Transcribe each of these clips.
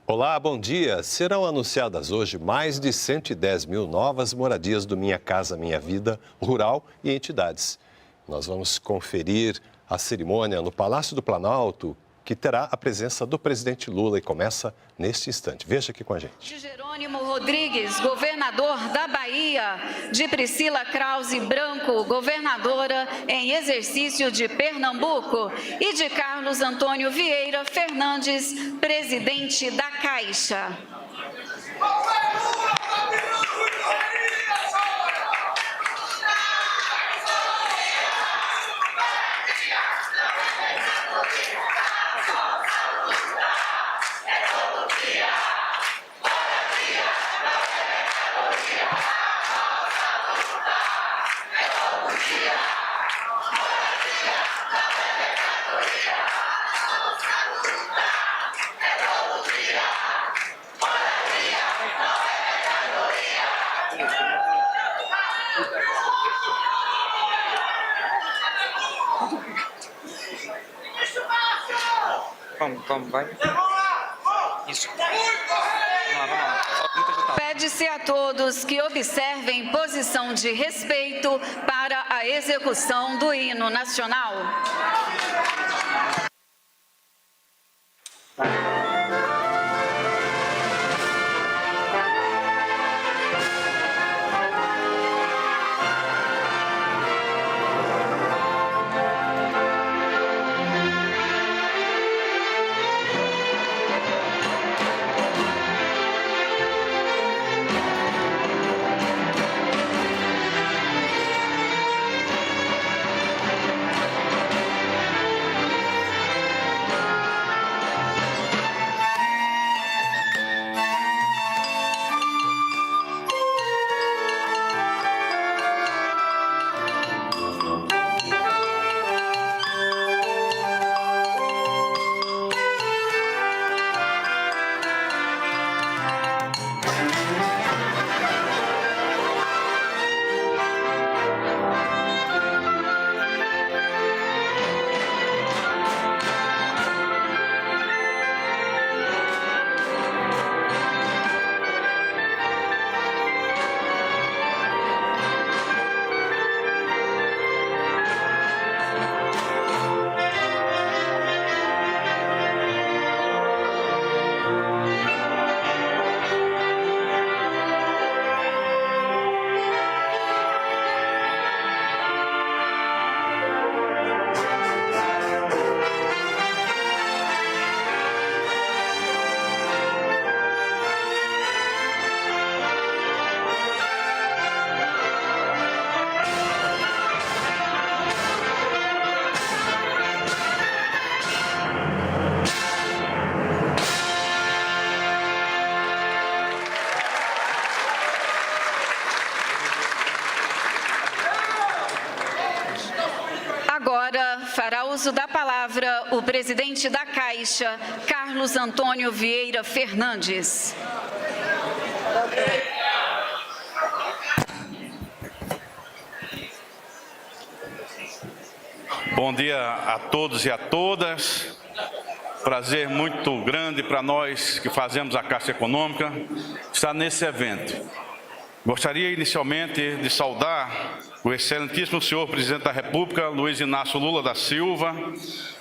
Olá, bom dia. Serão anunciadas hoje mais de 110 mil novas moradias do Minha Casa Minha Vida, rural e entidades. Nós vamos conferir a cerimônia no Palácio do Planalto, que terá a presença do presidente Lula e começa neste instante. Veja aqui com a gente. De Jerônimo Rodrigues, governador da Bahia, de Priscila Krause Branco, governadora em exercício de Pernambuco, e de Carlos Antônio Vieira Fernandes, presidente da Caixa. Vamos, vai. Isso. Vamos lá. Pede-se a todos que observem posição de respeito para a execução do hino nacional. Agora fará uso da palavra o presidente da Caixa, Carlos Antônio Vieira Fernandes. Bom dia a todos e a todas. Prazer muito grande para nós que fazemos a Caixa Econômica estar nesse evento. Gostaria inicialmente de saudar o excelentíssimo senhor presidente da República, Luiz Inácio Lula da Silva,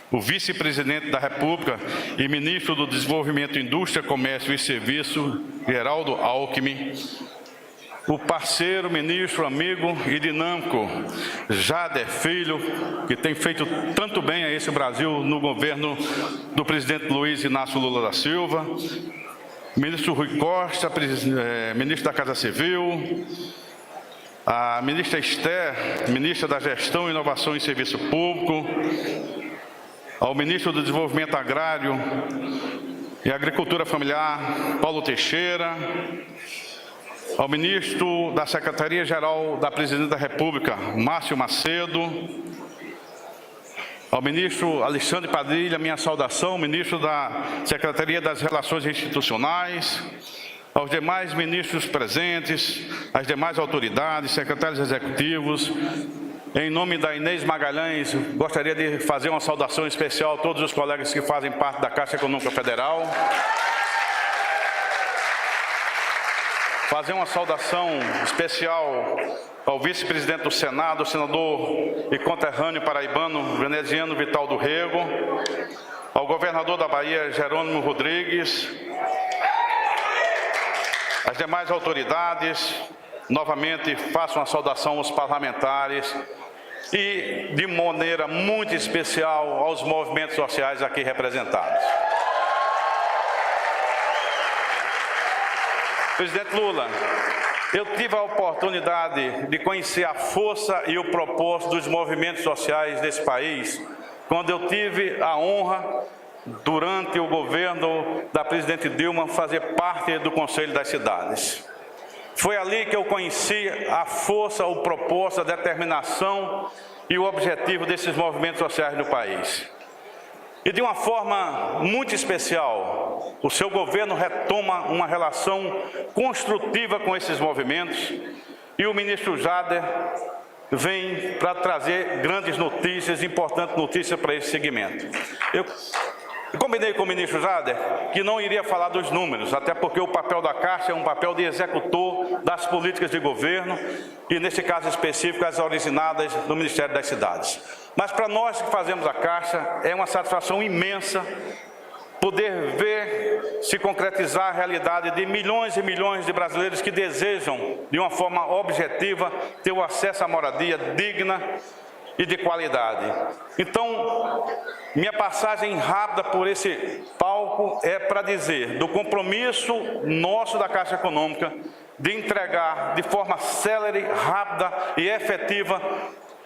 o vice-presidente da República e ministro do Desenvolvimento, Indústria, Comércio e Serviço, Geraldo Alckmin, o parceiro, ministro, amigo e dinâmico Jader Filho, que tem feito tanto bem a esse Brasil no governo do presidente Luiz Inácio Lula da Silva, ministro Rui Costa, ministro da Casa Civil, a ministra Esther, ministra da Gestão, Inovação e Serviço Público, ao ministro do Desenvolvimento Agrário e Agricultura Familiar, Paulo Teixeira, ao ministro da Secretaria-Geral da Presidência da República, Márcio Macedo, ao ministro Alexandre Padilha, minha saudação, ministro da Secretaria das Relações Institucionais, aos demais ministros presentes, às demais autoridades, secretários executivos. Em nome da Inês Magalhães, gostaria de fazer uma saudação especial a todos os colegas que fazem parte da Caixa Econômica Federal. fazer uma saudação especial ao vice-presidente do Senado, o senador e conterrâneo paraibano veneziano Vital do Rego, ao governador da Bahia, Jerônimo Rodrigues, as demais autoridades. Novamente faço uma saudação aos parlamentares e, de maneira muito especial, aos movimentos sociais aqui representados. Presidente Lula, eu tive a oportunidade de conhecer a força e o propósito dos movimentos sociais desse país quando eu tive a honra, durante o governo da presidente Dilma, fazer parte do Conselho das Cidades. Foi ali que eu conheci a força, o propósito, a determinação e o objetivo desses movimentos sociais no país. E de uma forma muito especial, o seu governo retoma uma relação construtiva com esses movimentos e o ministro Jader vem para trazer grandes notícias, importantes notícias para esse segmento. Eu combinei com o ministro Jader que não iria falar dos números, até porque o papel da Caixa é um papel de executor das políticas de governo e, nesse caso específico, as originadas do Ministério das Cidades. Mas para nós que fazemos a Caixa, é uma satisfação imensa poder ver se concretizar a realidade de milhões e milhões de brasileiros que desejam, de uma forma objetiva, ter o acesso à moradia digna e de qualidade. Então, minha passagem rápida por esse palco é para dizer do compromisso nosso da Caixa Econômica de entregar de forma célere, rápida e efetiva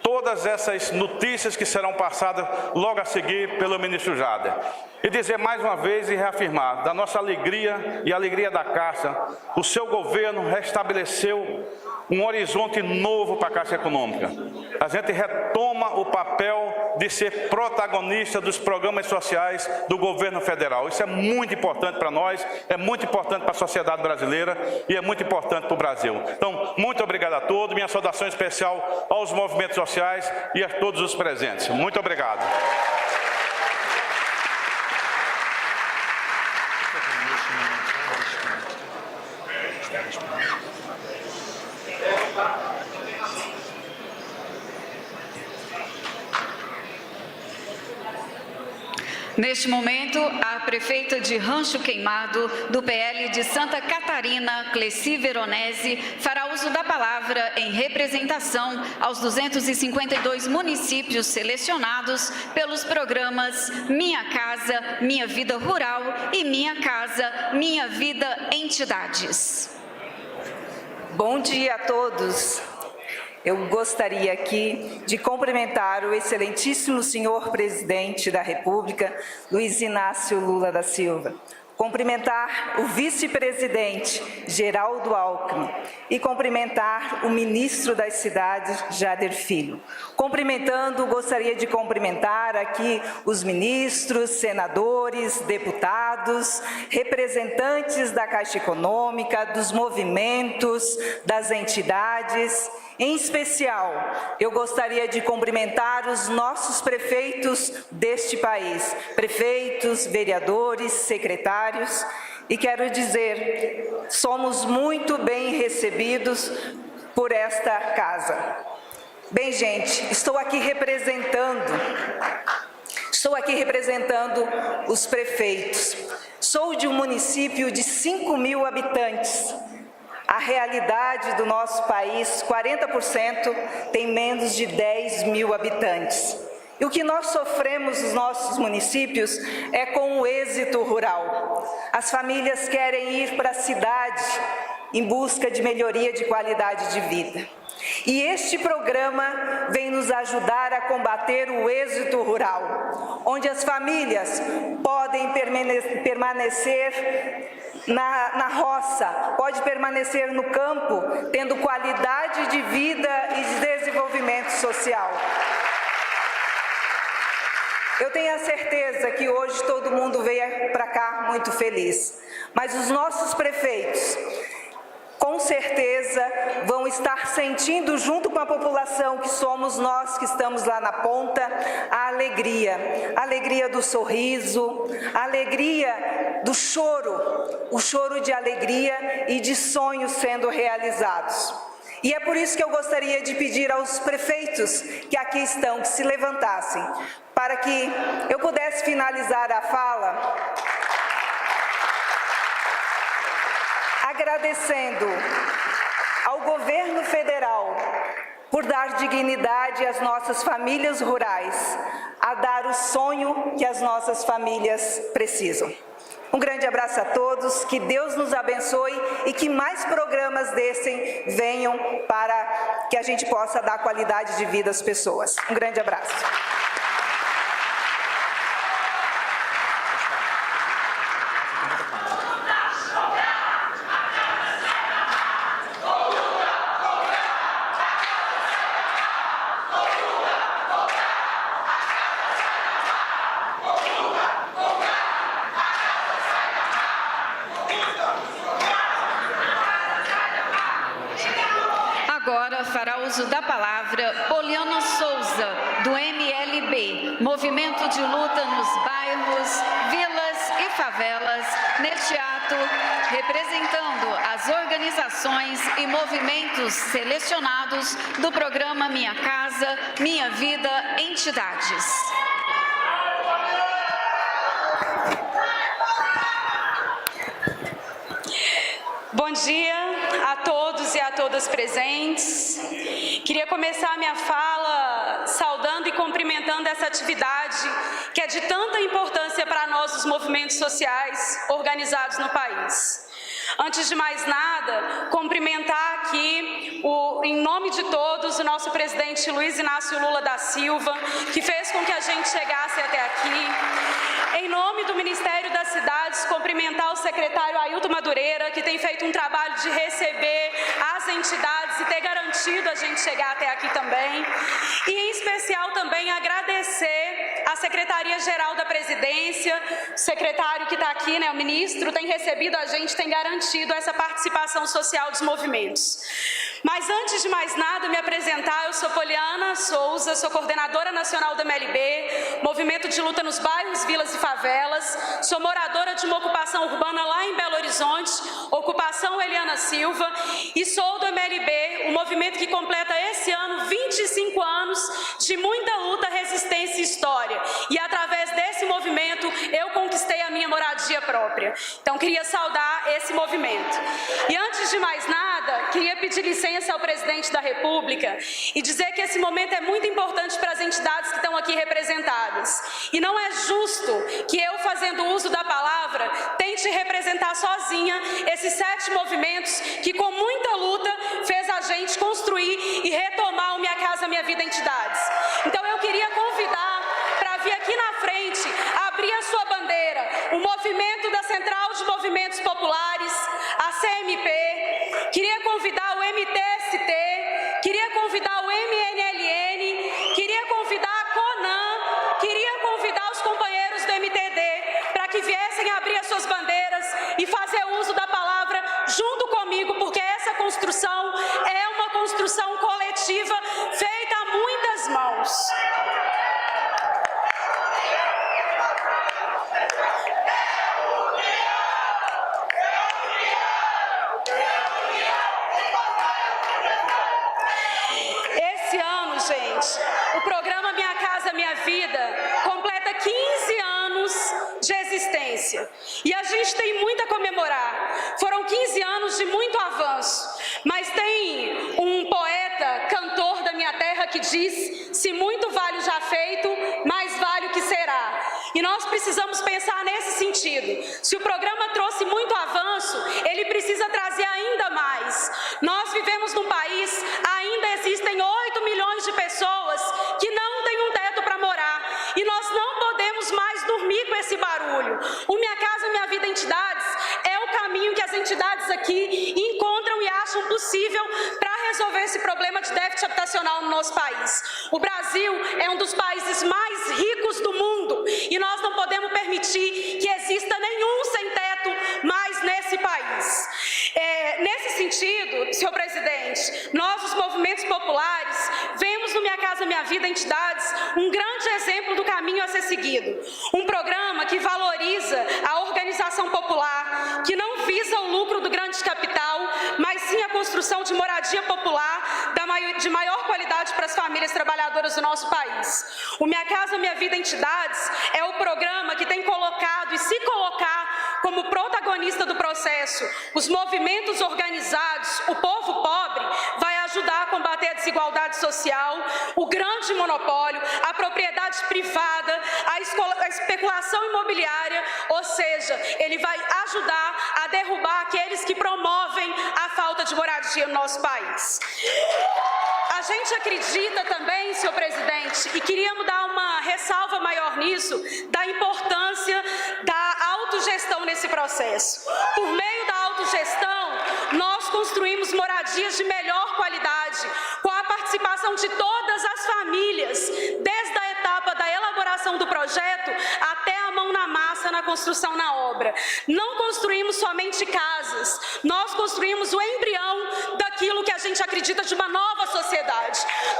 todas essas notícias que serão passadas logo a seguir pelo ministro Jader. E dizer mais uma vez e reafirmar da nossa alegria e a alegria da Caixa, o seu governo restabeleceu um horizonte novo para a Caixa Econômica. A gente retoma o papel de ser protagonista dos programas sociais do governo federal. Isso é muito importante para nós, é muito importante para a sociedade brasileira e é muito importante para o Brasil. Então, muito obrigado a todos, minha saudação especial aos movimentos sociais e a todos os presentes. Muito obrigado. Neste momento, a prefeita de Rancho Queimado, do PL de Santa Catarina, Cleci Veronese, fará uso da palavra em representação aos 252 municípios selecionados pelos programas Minha Casa, Minha Vida Rural e Minha Casa, Minha Vida Entidades. Bom dia a todos. Eu gostaria aqui de cumprimentar o excelentíssimo senhor presidente da República, Luiz Inácio Lula da Silva. Cumprimentar o vice-presidente, Geraldo Alckmin, e cumprimentar o ministro das Cidades, Jader Filho. Gostaria de cumprimentar aqui os ministros, senadores, deputados, representantes da Caixa Econômica, dos movimentos, das entidades. Em especial, eu gostaria de cumprimentar os nossos prefeitos deste país, prefeitos, vereadores, secretários, e quero dizer, somos muito bem recebidos por esta casa. Bem, gente, estou aqui representando os prefeitos. Sou de um município de 5.000 habitantes. A realidade do nosso país, 40% tem menos de 10.000 habitantes. E o que nós sofremos nos nossos municípios é com o êxito rural. As famílias querem ir para a cidade em busca de melhoria de qualidade de vida. E este programa vem nos ajudar a combater o êxito rural, onde as famílias podem permanecer na roça, pode permanecer no campo, tendo qualidade de vida e de desenvolvimento social. Eu tenho a certeza que hoje todo mundo veio para cá muito feliz, mas os nossos prefeitos, com certeza, vão estar sentindo, junto com a população, que somos nós que estamos lá na ponta, a alegria do sorriso, a alegria do choro, o choro de alegria e de sonhos sendo realizados. E é por isso que eu gostaria de pedir aos prefeitos que aqui estão, que se levantassem, para que eu pudesse finalizar a fala agradecendo ao governo federal por dar dignidade às nossas famílias rurais, a dar o sonho que as nossas famílias precisam. Um grande abraço a todos, que Deus nos abençoe e que mais programas desses venham para que a gente possa dar qualidade de vida às pessoas. Um grande abraço. Agora fará uso da palavra Poliana Souza, do MLB, Movimento de Luta nos Bairros, Vilas e Favelas, neste ato, representando as organizações e movimentos selecionados do programa Minha Casa, Minha Vida, Entidades. Bom dia a todos e a todas presentes. Queria começar a minha fala saudando e cumprimentando essa atividade que é de tanta importância para nós, os movimentos sociais organizados no país. Antes de mais nada, cumprimentar aqui, em nome de todos, o nosso presidente Luiz Inácio Lula da Silva, que fez com que a gente chegasse até aqui. Em nome do Ministério das Cidades, cumprimentar o secretário Ailton Madureira, que tem feito um trabalho de receber as entidades e ter garantido a gente chegar até aqui também. E, em especial, também agradecer à Secretaria-Geral da Presidência, o secretário que está aqui, né, o ministro, tem recebido a gente, tem garantido essa participação social dos movimentos. Mas, antes de mais nada, me apresentar, eu sou Poliana Souza, sou coordenadora nacional do MLB, Movimento de Luta nos Bairros, Vilas e Favelas, sou moradora de uma ocupação urbana lá em Belo Horizonte, ocupação Eliana Silva, e sou do MLB, o movimento que completa esse ano 25 anos de muita luta, resistência e história. E através desse movimento eu conquistei a minha moradia própria. Então queria saudar esse movimento. E antes de mais nada, queria pedir licença ao presidente da República e dizer que esse momento é muito importante para as entidades que estão aqui representadas. E não é justo que eu, fazendo uso da palavra, tente representar sozinha esses 7 movimentos que, com muita luta, fez a gente construir e retomar o Minha Casa Minha Vida Entidades. Então eu queria convidar para vir aqui na frente, abrir a sua bandeira, o movimento da Central de Movimentos Populares, a CMP, queria convidar o MTST, queria convidar o MNLN, queria convidar a CONAN, queria convidar os companheiros do MTD para que viessem abrir as suas bandeiras e fazer uso da palavra junto comigo, porque essa construção é uma construção coletiva feita a muitas mãos. Esse ano, gente, o programa Minha Casa Minha Vida completa 15 anos de existência. E a gente tem muito a comemorar. Foram 15 anos de muito avanço. Mas tem um poeta, cantor da minha terra, que diz: se muito vale o já feito, mais vale o que será. E nós precisamos pensar nesse sentido. Se o programa trouxe muito avanço, ele precisa trazer ainda mais. Nós vivemos num país, ainda existem 8 milhões de pessoas que não têm um teto para morar. E nós não podemos mais dormir com esse barulho. O Minha Casa Minha Vida Entidades é o caminho que as entidades aqui encontram e acham possível para resolver esse problema de déficit habitacional no nosso país. O Brasil é um dos países mais ricos do mundo e nós não podemos permitir que exista nenhum sem-teto mais nesse país. Nesse sentido, senhor presidente, nós, os movimentos populares, vemos no Minha Casa Minha Vida Entidades um grande exemplo do caminho a ser seguido. Um programa que valoriza a organização habitação popular, que não visa o lucro do grande capital, mas sim a construção de moradia popular de maior qualidade para as famílias trabalhadoras do nosso país. O Minha Casa Minha Vida Entidades é o programa que tem colocado e se colocar como protagonista do processo. Os movimentos organizados, o povo pobre, vai ajudar a combater a desigualdade social, o grande monopólio, a propriedade privada, a especulação imobiliária, ou seja, ele vai ajudar a derrubar aqueles que promovem a falta de moradia no nosso país. A gente acredita também, senhor presidente, e queríamos dar uma ressalva maior nisso, da importância da autogestão nesse processo. Por meio da autogestão, nós construímos moradias de melhor qualidade, com a participação de todas as famílias, desde a etapa da elaboração do projeto até a mão na massa na construção na obra. Não construímos somente casas, nós construímos o embrião daquilo que a gente acredita de uma nova sociedade.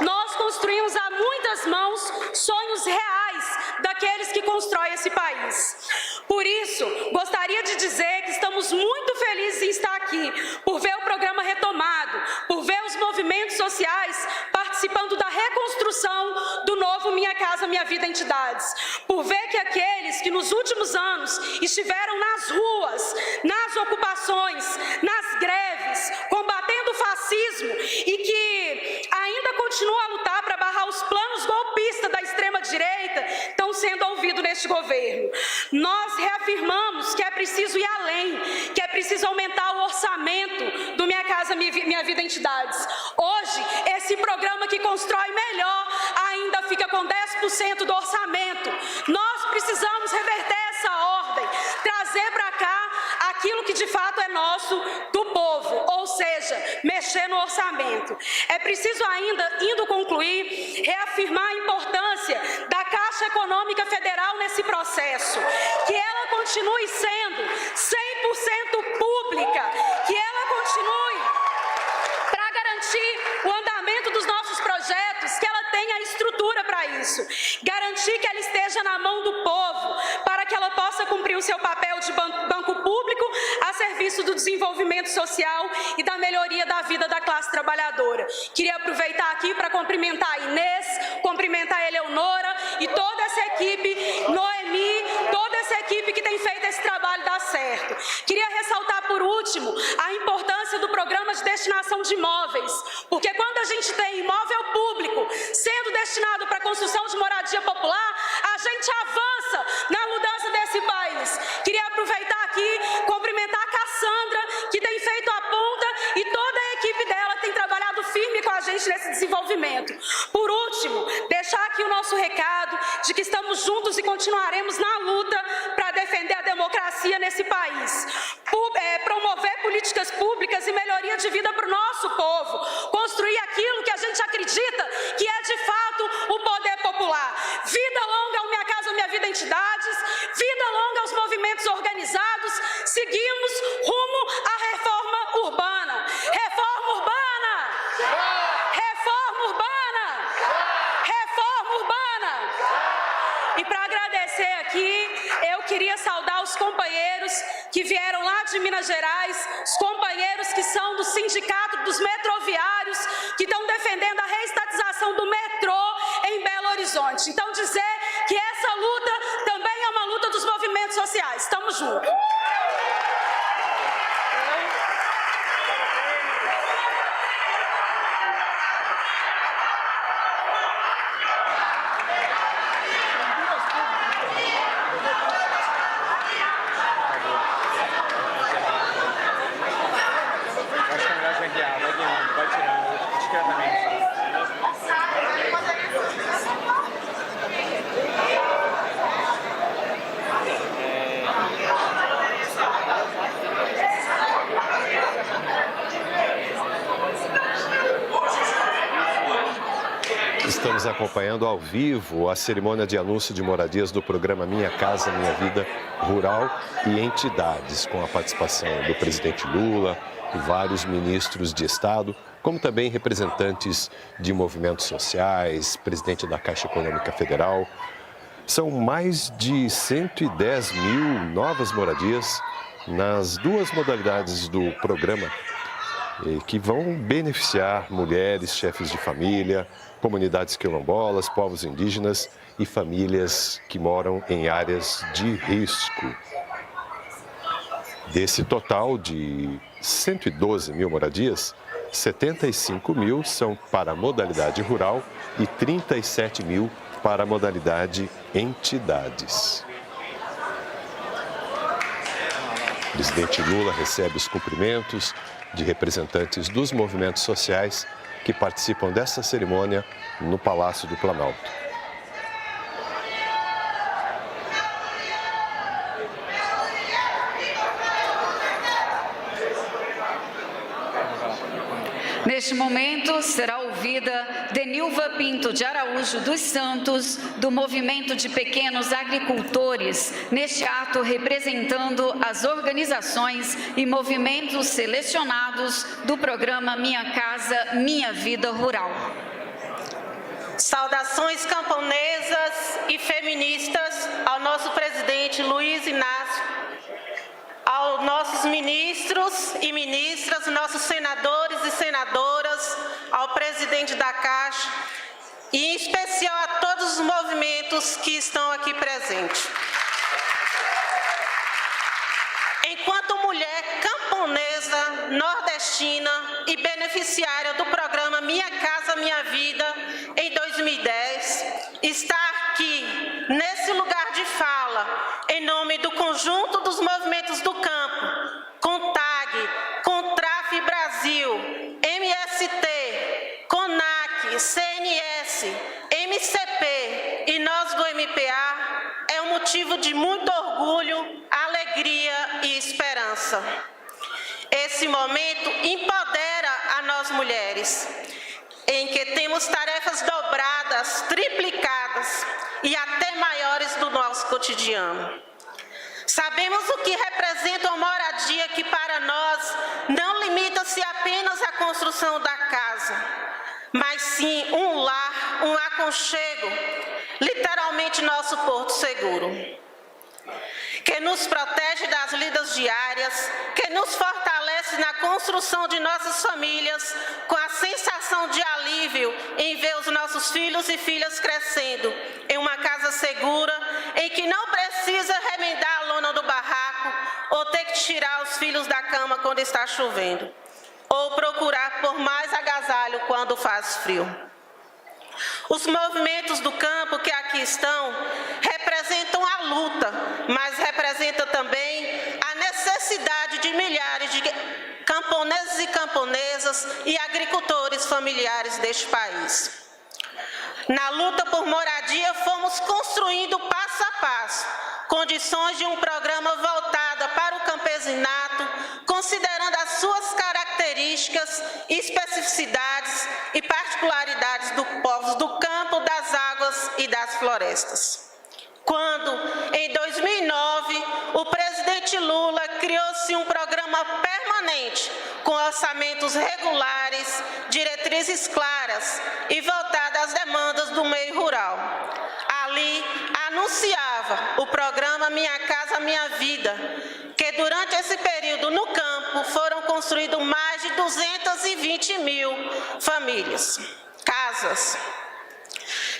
Nós construímos a muitas mãos sonhos reais daqueles que constroem esse país. Por isso, gostaria de dizer que estamos muito felizes em estar aqui, por ver o programa retomado, por ver os movimentos sociais participando da reconstrução do novo Minha Casa Minha Vida Entidades, por ver que aqueles que nos últimos anos estiveram nas ruas, nas ocupações, nas greves, combatendo o fascismo e que ainda continuam a lutar para barrar os planos golpistas da extrema-direita, estão sendo ouvidos neste governo. Nós reafirmamos que é preciso ir além, que é preciso aumentar o orçamento do Minha Casa Minha Vida Entidades. Hoje, esse programa que constrói melhor ainda fica com 10% do orçamento. Nós precisamos reverter essa ordem, trazer para cá aquilo que de fato é nosso, do povo, ou seja, mexer no orçamento. É preciso ainda, indo concluir, reafirmar a importância da Caixa Econômica Federal nesse processo, que ela continue sendo 100% pública, que ela continue para garantir o andamento dos nossos projetos, que ela tenha a estrutura para isso, garantir que ela esteja na mão do povo, para que ela possa cumprir o seu papel de banco público a serviço do desenvolvimento social e da melhoria da vida da classe trabalhadora. Queria aproveitar aqui para cumprimentar a Inês, cumprimentar a Eleonora e toda essa equipe, Noemi, toda essa equipe que tem feito esse trabalho dar certo. Queria ressaltar, por último, a importância do programa de destinação de imóveis, porque quando a gente tem imóvel público sendo destinado para a construção de moradia popular, a gente avança na mudança desse país. Queria aproveitar aqui, cumprimentar a Cassandra, que tem feito a ponta, e toda a equipe dela tem trabalhado firme com a gente nesse desenvolvimento. Por último, deixar aqui o nosso recado de que estamos juntos e continuaremos na luta para defender a democracia nesse país, promover políticas públicas e melhoria de vida para o nosso povo, construir aquilo que a gente acredita que é de fato o poder popular. Vida longa ao Minha Casa Minha Vida Entidades, vida longa aos movimentos organizados. Seguimos rumo à reforma urbana. Reforma urbana! Reforma urbana! Reforma urbana! E para agradecer aqui, eu queria saudar os companheiros que vieram lá de Minas Gerais, os companheiros que são do Sindicato dos Metroviários, que estão defendendo a reestatização do metrô em Belo Horizonte. Então, dizer que essa luta também é uma luta dos movimentos sociais. Estamos juntos. Vai tirando discretamente. Estamos acompanhando ao vivo a cerimônia de anúncio de moradias do programa Minha Casa Minha Vida Rural e Entidades, com a participação do presidente Lula e vários ministros de Estado, como também representantes de movimentos sociais, presidente da Caixa Econômica Federal. São mais de 110 mil novas moradias nas duas modalidades do programa, que vão beneficiar mulheres, chefes de família, comunidades quilombolas, povos indígenas e famílias que moram em áreas de risco. Desse total de 112 mil moradias, 75 mil são para a modalidade rural e 37 mil para a modalidade entidades. O presidente Lula recebe os cumprimentos de representantes dos movimentos sociais que participam dessa cerimônia no Palácio do Planalto. Neste momento, será ouvida Denilva Pinto de Araújo dos Santos, do Movimento de Pequenos Agricultores, neste ato representando as organizações e movimentos selecionados do programa Minha Casa, Minha Vida Rural. Saudações camponesas e feministas ao nosso presidente Luiz Inácio, aos nossos ministros e ministras, nossos senadores e senadoras, ao presidente da Caixa e, em especial, a todos os movimentos que estão aqui presentes. Enquanto mulher camponesa, nordestina e beneficiária do programa Minha Casa Minha Vida em 2010, estar aqui, nesse lugar de fala, em nome do conjunto dos movimentos do campo, CONTAG, CONTRAF Brasil, MST, CONAC, CNS, MCP e nós do MPA, é um motivo de muito orgulho, alegria e esperança. Esse momento empodera a nós mulheres, em que temos tarefas dobradas, triplicadas e até maiores do nosso cotidiano. Sabemos o que representa uma moradia que para nós não limita-se apenas à construção da casa, mas sim um lar, um aconchego, literalmente nosso porto seguro, que nos protege das lidas diárias, que nos fortalece na construção de nossas famílias, com a sensação de alívio em ver os nossos filhos e filhas crescendo em uma casa segura, em que não precisa remendar a lona do barraco ou ter que tirar os filhos da cama quando está chovendo, ou procurar por mais agasalho quando faz frio. Os movimentos do campo que aqui estão representam a luta, mas representam também a necessidade de milhares de camponeses e camponesas e agricultores familiares deste país. Na luta por moradia, fomos construindo passo a passo condições de um programa voltado para o campesinato, considerando as suas características, especificidades e particularidades dos povos do campo, das águas e das florestas. Quando, em 2009, o presidente Lula criou-se um programa permanente com orçamentos regulares, diretrizes claras e voltadas às demandas do meio rural. Ali, anunciava o programa Minha Casa Minha Vida, que durante esse período no campo foram construídas mais de 220 mil famílias, casas.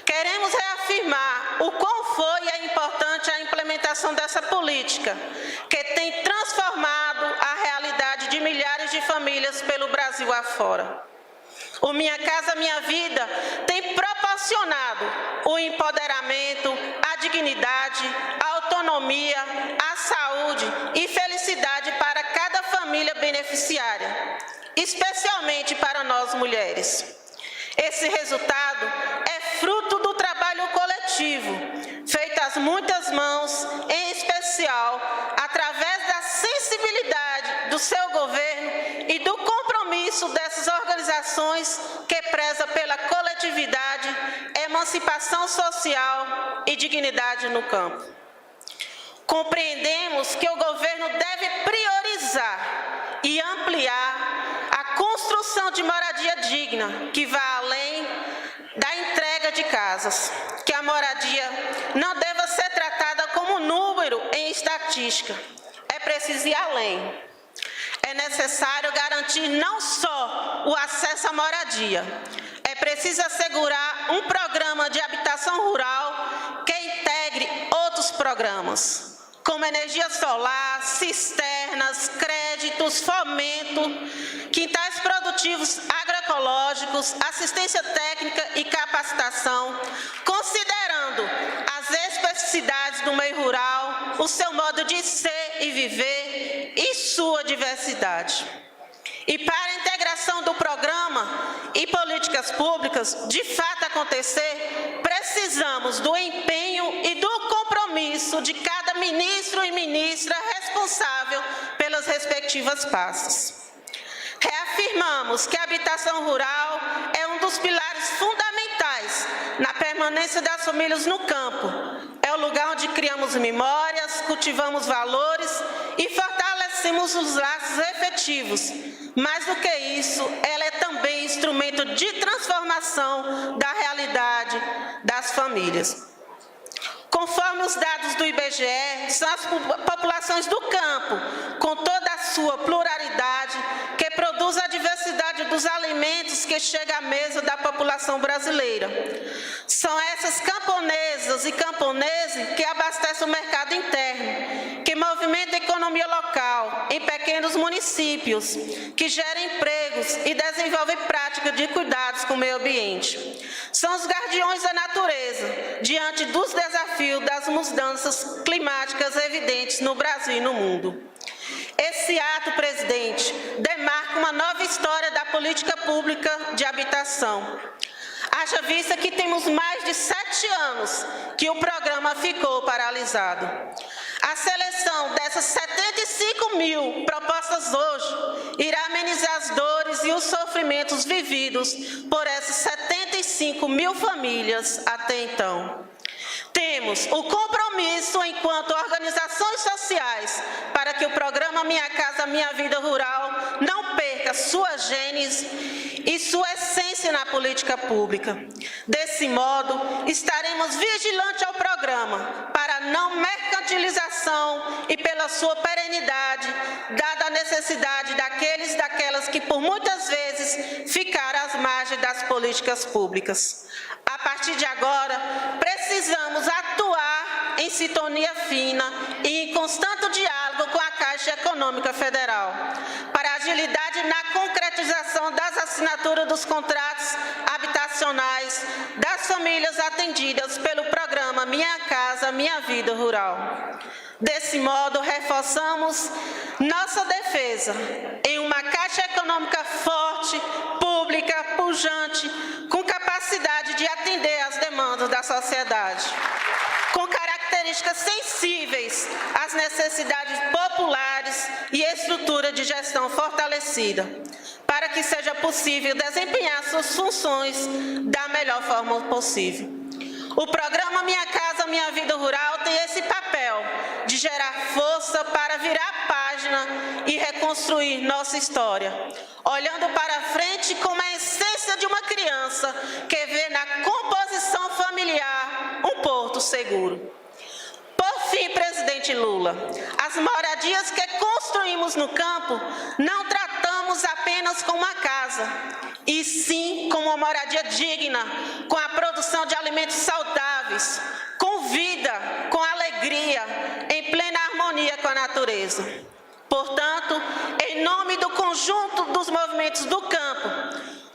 Queremos reafirmar o quão foi e é importante a implementação dessa política, que tem transformado a realidade de milhares de famílias pelo Brasil afora. O Minha Casa Minha Vida tem proporcionado o empoderamento, a dignidade, a autonomia, a saúde e felicidade para cada família beneficiária, especialmente para nós mulheres. Esse resultado é fruto do trabalho coletivo, feito às muitas mãos, em especial através da sensibilidade do seu governo e do compromisso dessas organizações que preza pela coletividade, emancipação social e dignidade no campo. Compreendemos que o governo deve priorizar e ampliar a construção de moradia digna, que vá além da entrega de casas, que a moradia não deva número em estatística. É preciso ir além. É necessário garantir não só o acesso à moradia, é preciso assegurar um programa de habitação rural que integre outros programas, como energia solar, cisternas, créditos, fomento, quintais produtivos agroecológicos, assistência técnica e capacitação, considerando as especificidades do meio rural, o seu modo de ser e viver e sua diversidade. E para a integração do programa e políticas públicas de fato acontecer, precisamos do empenho e do compromisso de cada ministro e ministra responsável pelas respectivas pastas. Reafirmamos que a habitação rural é um dos pilares fundamentais na permanência das famílias no campo. É o lugar onde criamos memórias, cultivamos valores e fortalecemos os laços efetivos. Mais do que isso, ela é também instrumento de transformação da realidade das famílias. Conforme os dados do IBGE, são as populações do campo, com toda a sua pluralidade, que produz a diversidade dos alimentos que chega à mesa da população brasileira. São essas camponesas e camponeses que abastecem o mercado interno, que movimentam a economia local em pequenos municípios, que geram empregos e desenvolvem práticas de cuidados com o meio ambiente. São os guardiões da natureza, diante dos desafios das mudanças climáticas evidentes no Brasil e no mundo. Esse ato, presidente, demarca uma nova história da política pública de habitação. Haja vista que temos mais de 7 anos que o programa ficou paralisado. A seleção dessas 75 mil propostas hoje irá amenizar as dores e os sofrimentos vividos por essas 75 mil famílias até então. Temos o compromisso enquanto organizações sociais para que o programa Minha Casa Minha Vida Rural não perca sua gênese e sua essência na política pública. Desse modo, estaremos vigilantes ao programa para a não mercantilização e pela sua perenidade, dada a necessidade daqueles e daquelas que por muitas vezes ficaram às margens das políticas públicas. A partir de agora, precisamos atuar em sintonia fina e em constante diálogo com a Caixa Econômica Federal, para agilidade na concretização das assinaturas dos contratos habitacionais das famílias atendidas pelo programa Minha Casa Minha Vida Rural. Desse modo, reforçamos nossa defesa em uma Caixa Econômica forte, pública, pujante, com capacidade de atender às demandas da sociedade, com características sensíveis às necessidades populares e estrutura de gestão fortalecida, para que seja possível desempenhar suas funções da melhor forma possível. O programa Minha Casa Minha Vida Rural tem esse papel de gerar força para virar página e reconstruir nossa história, olhando para frente como a essência de uma criança que vê na composição familiar um porto seguro. Por fim, presidente Lula, as moradias que construímos no campo não tratamos apenas como uma casa, e sim como uma moradia digna, com a produção de alimentos saudáveis, com vida, com alegria, em plena harmonia com a natureza. Portanto, em nome do conjunto dos movimentos do campo,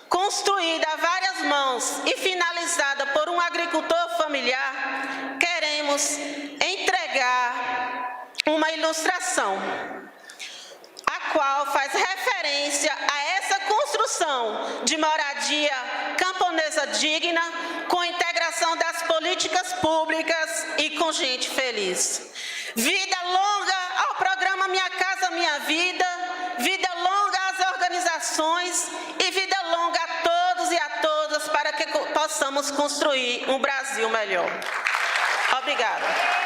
construída a várias mãos e finalizada por um agricultor familiar, queremos entregar uma ilustração, a qual faz referência a essa construção de moradia camponesa digna, com integração das políticas públicas e com gente feliz. Vida longa ao programa Minha Casa Minha Vida, vida longa às organizações e vida longa a todos e a todas para que possamos construir um Brasil melhor. Obrigada.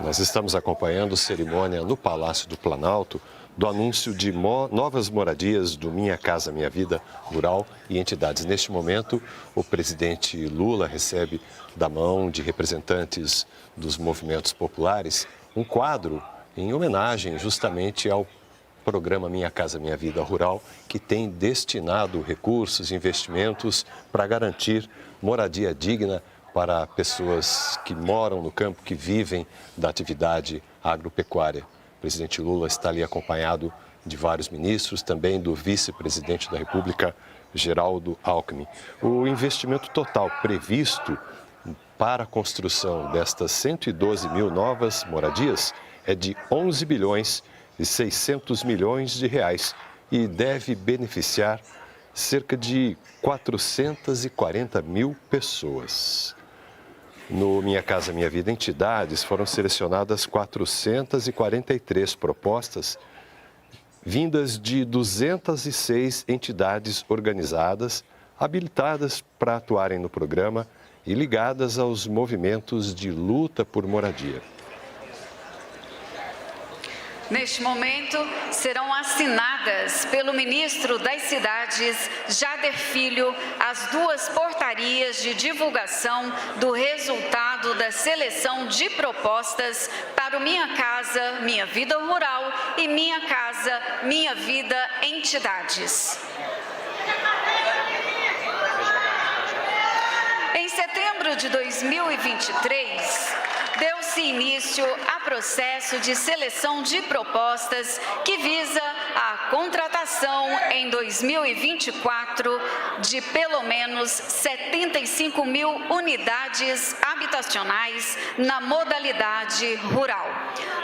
Nós estamos acompanhando cerimônia no Palácio do Planalto do anúncio de novas moradias do Minha Casa Minha Vida Rural e entidades. Neste momento, o presidente Lula recebe da mão de representantes dos movimentos populares um quadro em homenagem justamente ao programa Minha Casa Minha Vida Rural, que tem destinado recursos e investimentos para garantir moradia digna para pessoas que moram no campo, que vivem da atividade agropecuária. O presidente Lula está ali acompanhado de vários ministros, também do vice-presidente da República, Geraldo Alckmin. O investimento total previsto para a construção destas 112 mil novas moradias é de 11 bilhões e 600 milhões de reais e deve beneficiar cerca de 440 mil pessoas. No Minha Casa Minha Vida Entidades, foram selecionadas 443 propostas vindas de 206 entidades organizadas, habilitadas para atuarem no programa e ligadas aos movimentos de luta por moradia. Neste momento, serão assinadas pelo ministro das Cidades, Jader Filho, as duas portarias de divulgação do resultado da seleção de propostas para o Minha Casa Minha Vida Rural e Minha Casa Minha Vida Entidades. Em setembro de 2023, deu-se início a processo de seleção de propostas que visa a contratação em 2024 de pelo menos 75 mil unidades habitacionais na modalidade rural.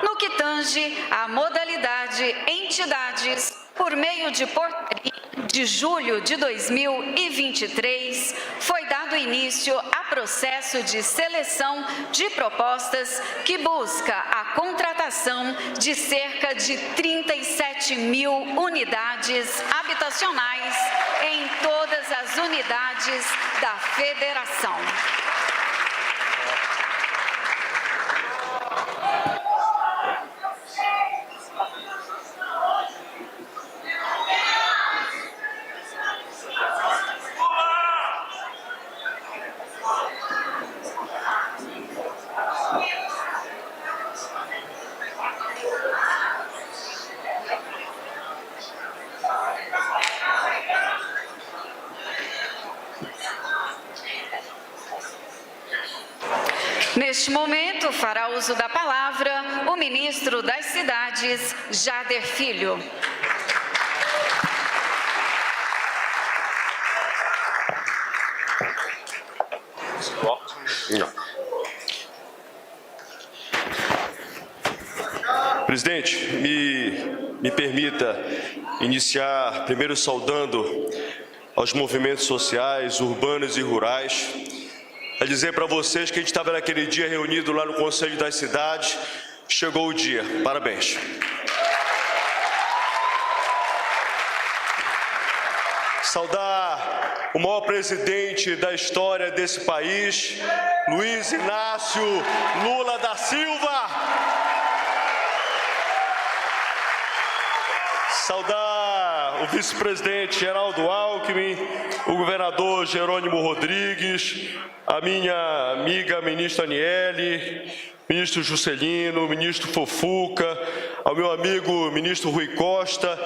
No que tange à modalidade entidades, por meio de portaria de julho de 2023, foi dado início a processo de seleção de propostas que busca a contratação de cerca de 37 mil unidades habitacionais em todas as unidades da Federação. Neste momento, fará uso da palavra o ministro das Cidades, Jader Filho. Presidente, me permita iniciar primeiro saudando aos movimentos sociais, urbanos e rurais, a dizer para vocês que a gente estava naquele dia reunido lá no Conselho das Cidades, chegou o dia, parabéns. Saudar o maior presidente da história desse país, Luiz Inácio Lula da Silva. Saudar o vice-presidente Geraldo Alckmin, o governador Jerônimo Rodrigues, a minha amiga ministra Aniele, ministro Juscelino, ministro Fofuca, ao meu amigo ministro Rui Costa,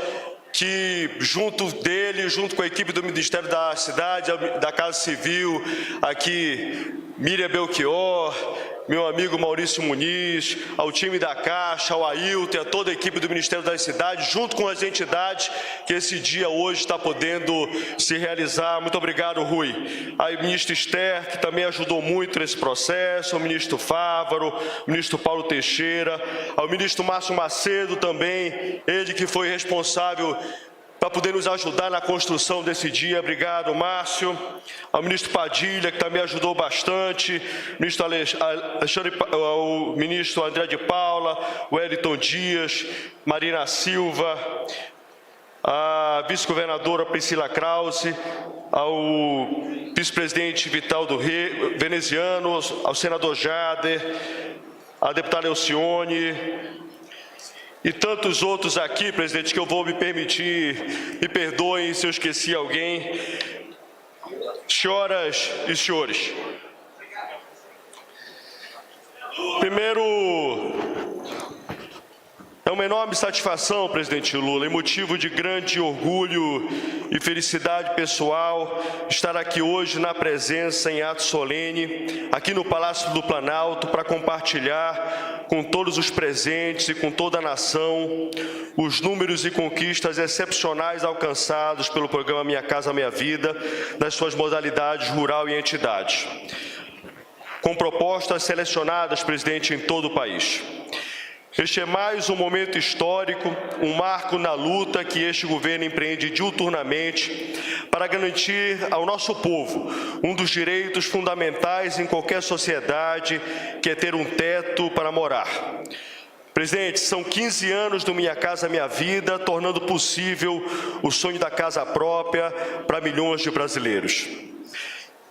que junto dele, junto com a equipe do Ministério da Cidade, da Casa Civil, aqui Miriam Belchior, meu amigo Maurício Muniz, ao time da Caixa, ao Ailton, a toda a equipe do Ministério das Cidades, junto com as entidades que esse dia hoje está podendo se realizar. Muito obrigado, Rui. A ministra Esther, que também ajudou muito nesse processo, ao ministro Fávaro, ao ministro Paulo Teixeira, ao ministro Márcio Macedo também, ele que foi responsável para poder nos ajudar na construção desse dia. Obrigado, Márcio. Ao ministro Padilha, que também ajudou bastante, o ministro André de Paula, o Wellington Dias, Marina Silva, a vice-governadora Priscila Krause, ao vice-presidente Vital do Veneziano, ao senador Jader, a deputada Elcione e tantos outros aqui, presidente, que eu vou me permitir, me perdoem se eu esqueci alguém, senhoras e senhores. Primeiro, é uma enorme satisfação, presidente Lula, e motivo de grande orgulho e felicidade pessoal estar aqui hoje na presença em ato solene, aqui no Palácio do Planalto, para compartilhar com todos os presentes e com toda a nação os números e conquistas excepcionais alcançados pelo programa Minha Casa Minha Vida, nas suas modalidades rural e entidade, com propostas selecionadas, presidente, em todo o país. Este é mais um momento histórico, um marco na luta que este governo empreende diuturnamente para garantir ao nosso povo um dos direitos fundamentais em qualquer sociedade, que é ter um teto para morar. Presidente, são 15 anos do Minha Casa Minha Vida, tornando possível o sonho da casa própria para milhões de brasileiros.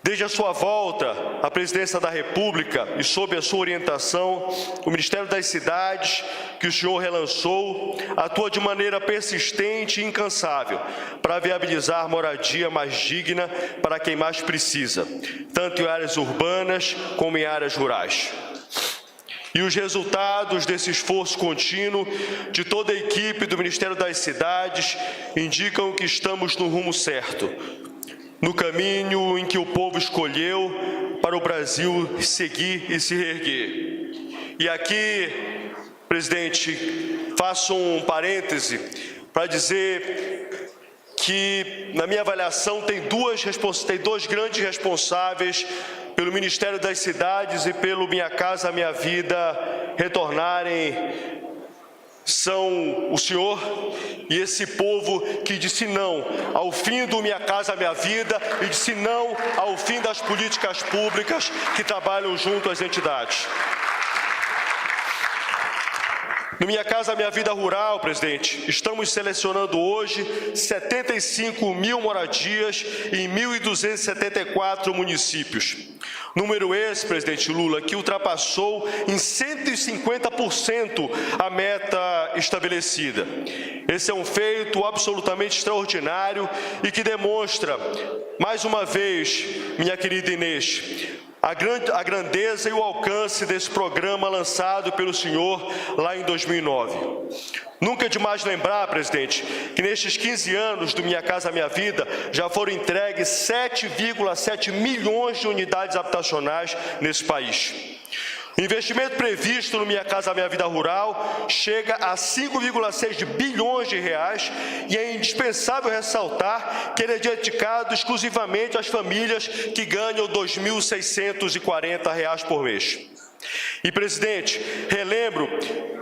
Desde a sua volta à presidência da República e sob a sua orientação, o Ministério das Cidades, que o senhor relançou, atua de maneira persistente e incansável para viabilizar moradia mais digna para quem mais precisa, tanto em áreas urbanas como em áreas rurais. E os resultados desse esforço contínuo de toda a equipe do Ministério das Cidades indicam que estamos no rumo certo, no caminho em que o povo escolheu para o Brasil seguir e se reerguer. E aqui, presidente, faço um parêntese para dizer que, na minha avaliação, tem dois grandes responsáveis pelo Ministério das Cidades e pelo Minha Casa Minha Vida retornarem. São o senhor e esse povo que disse não ao fim do Minha Casa Minha Vida e disse não ao fim das políticas públicas que trabalham junto às entidades. No Minha Casa Minha Vida Rural, presidente, estamos selecionando hoje 75 mil moradias em 1.274 municípios. Número esse, presidente Lula, que ultrapassou em 150% a meta estabelecida. Esse é um feito absolutamente extraordinário e que demonstra, mais uma vez, minha querida Inês, a grandeza e o alcance desse programa lançado pelo senhor lá em 2009. Nunca é demais lembrar, presidente, que nestes 15 anos do Minha Casa Minha Vida já foram entregues 7,7 milhões de unidades habitacionais nesse país. O investimento previsto no Minha Casa Minha Vida Rural chega a 5,6 bilhões de reais e é indispensável ressaltar que ele é dedicado exclusivamente às famílias que ganham R$ 2.640 por mês. E, presidente, relembro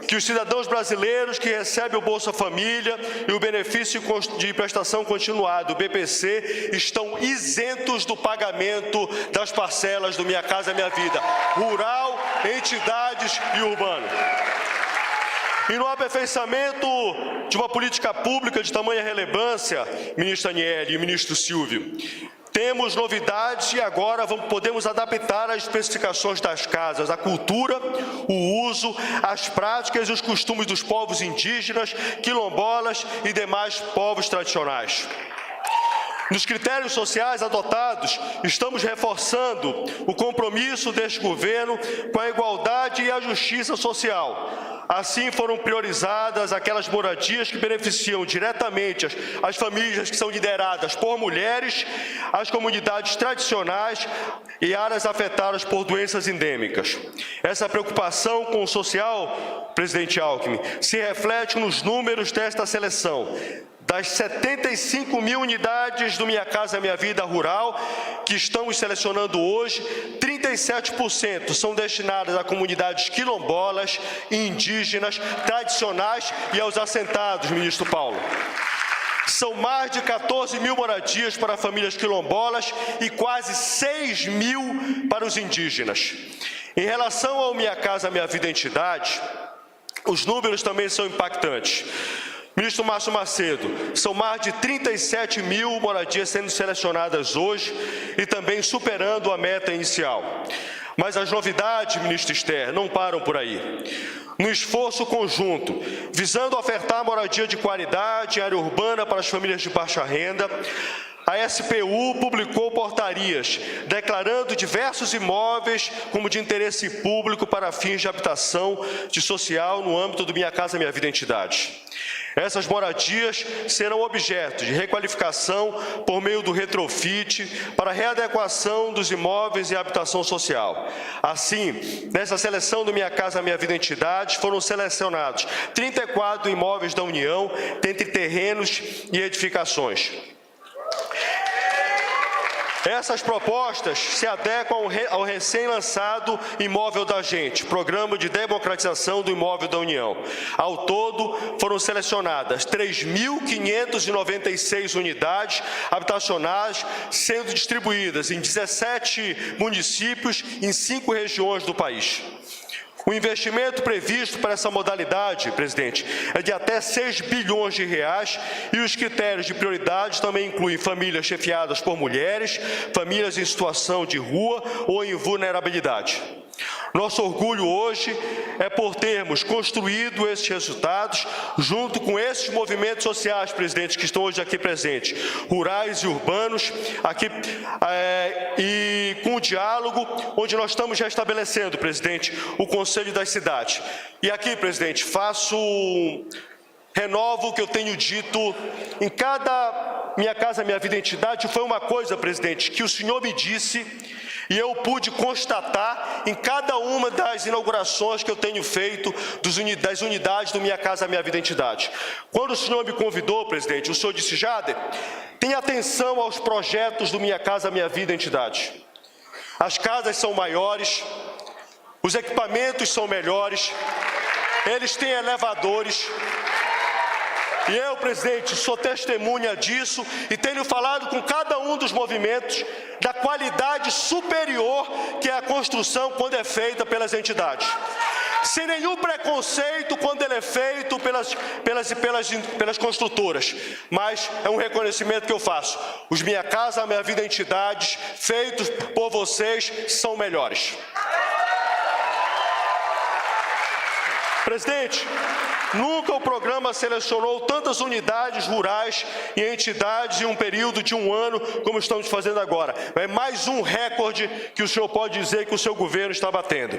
que os cidadãos brasileiros que recebem o Bolsa Família e o benefício de prestação continuada, o BPC, estão isentos do pagamento das parcelas do Minha Casa Minha Vida, rural, entidades e urbano. E no aperfeiçoamento de uma política pública de tamanha relevância, ministra Aniele e ministro Silvio, temos novidades e agora podemos adaptar as especificações das casas, a cultura, o uso, as práticas e os costumes dos povos indígenas, quilombolas e demais povos tradicionais. Nos critérios sociais adotados, estamos reforçando o compromisso deste governo com a igualdade e a justiça social. Assim, foram priorizadas aquelas moradias que beneficiam diretamente as famílias que são lideradas por mulheres, as comunidades tradicionais e áreas afetadas por doenças endêmicas. Essa preocupação com o social, presidente Alckmin, se reflete nos números desta seleção. Das 75 mil unidades do Minha Casa Minha Vida Rural que estamos selecionando hoje, 37% são destinadas a comunidades quilombolas, indígenas, tradicionais e aos assentados, ministro Paulo. São mais de 14 mil moradias para famílias quilombolas e quase 6 mil para os indígenas. Em relação ao Minha Casa Minha Vida Entidade, os números também são impactantes. Ministro Márcio Macedo, são mais de 37 mil moradias sendo selecionadas hoje e também superando a meta inicial. Mas as novidades, ministro Esther, não param por aí. No esforço conjunto, visando ofertar moradia de qualidade em área urbana para as famílias de baixa renda, a SPU publicou portarias declarando diversos imóveis como de interesse público para fins de habitação de social no âmbito do Minha Casa Minha Vida Entidade. Essas moradias serão objeto de requalificação por meio do retrofit para readequação dos imóveis e habitação social. Assim, nessa seleção do Minha Casa Minha Vida Entidades, foram selecionados 34 imóveis da União, dentre terrenos e edificações. Essas propostas se adequam ao recém-lançado Imóvel da Gente, Programa de Democratização do Imóvel da União. Ao todo, foram selecionadas 3.596 unidades habitacionais, sendo distribuídas em 17 municípios em 5 regiões do país. O investimento previsto para essa modalidade, presidente, é de até 6 bilhões de reais e os critérios de prioridade também incluem famílias chefiadas por mulheres, famílias em situação de rua ou em vulnerabilidade. Nosso orgulho hoje é por termos construído esses resultados junto com esses movimentos sociais, presidente, que estão hoje aqui presentes, rurais e urbanos, aqui, e com o diálogo, onde nós estamos restabelecendo, presidente, o Conselho das Cidades. E aqui, presidente, renovo o que eu tenho dito em cada Minha Casa Minha Vida Entidade. Foi uma coisa, presidente, que o senhor me disse e eu pude constatar em cada uma das inaugurações que eu tenho feito das unidades do Minha Casa Minha Vida Entidade. Quando o senhor me convidou, presidente, o senhor disse: Jader, tenha atenção aos projetos do Minha Casa Minha Vida Entidade. As casas são maiores, os equipamentos são melhores, eles têm elevadores. E eu, presidente, sou testemunha disso e tenho falado com cada um dos movimentos da qualidade superior que é a construção quando é feita pelas entidades. Sem nenhum preconceito quando ele é feito pelas construtoras, mas é um reconhecimento que eu faço. Os Minha Casa Minha Vida Entidades, feitos por vocês, são melhores. Presidente, nunca o programa selecionou tantas unidades rurais e entidades em um período de 1 ano como estamos fazendo agora. É mais um recorde que o senhor pode dizer que o seu governo está batendo.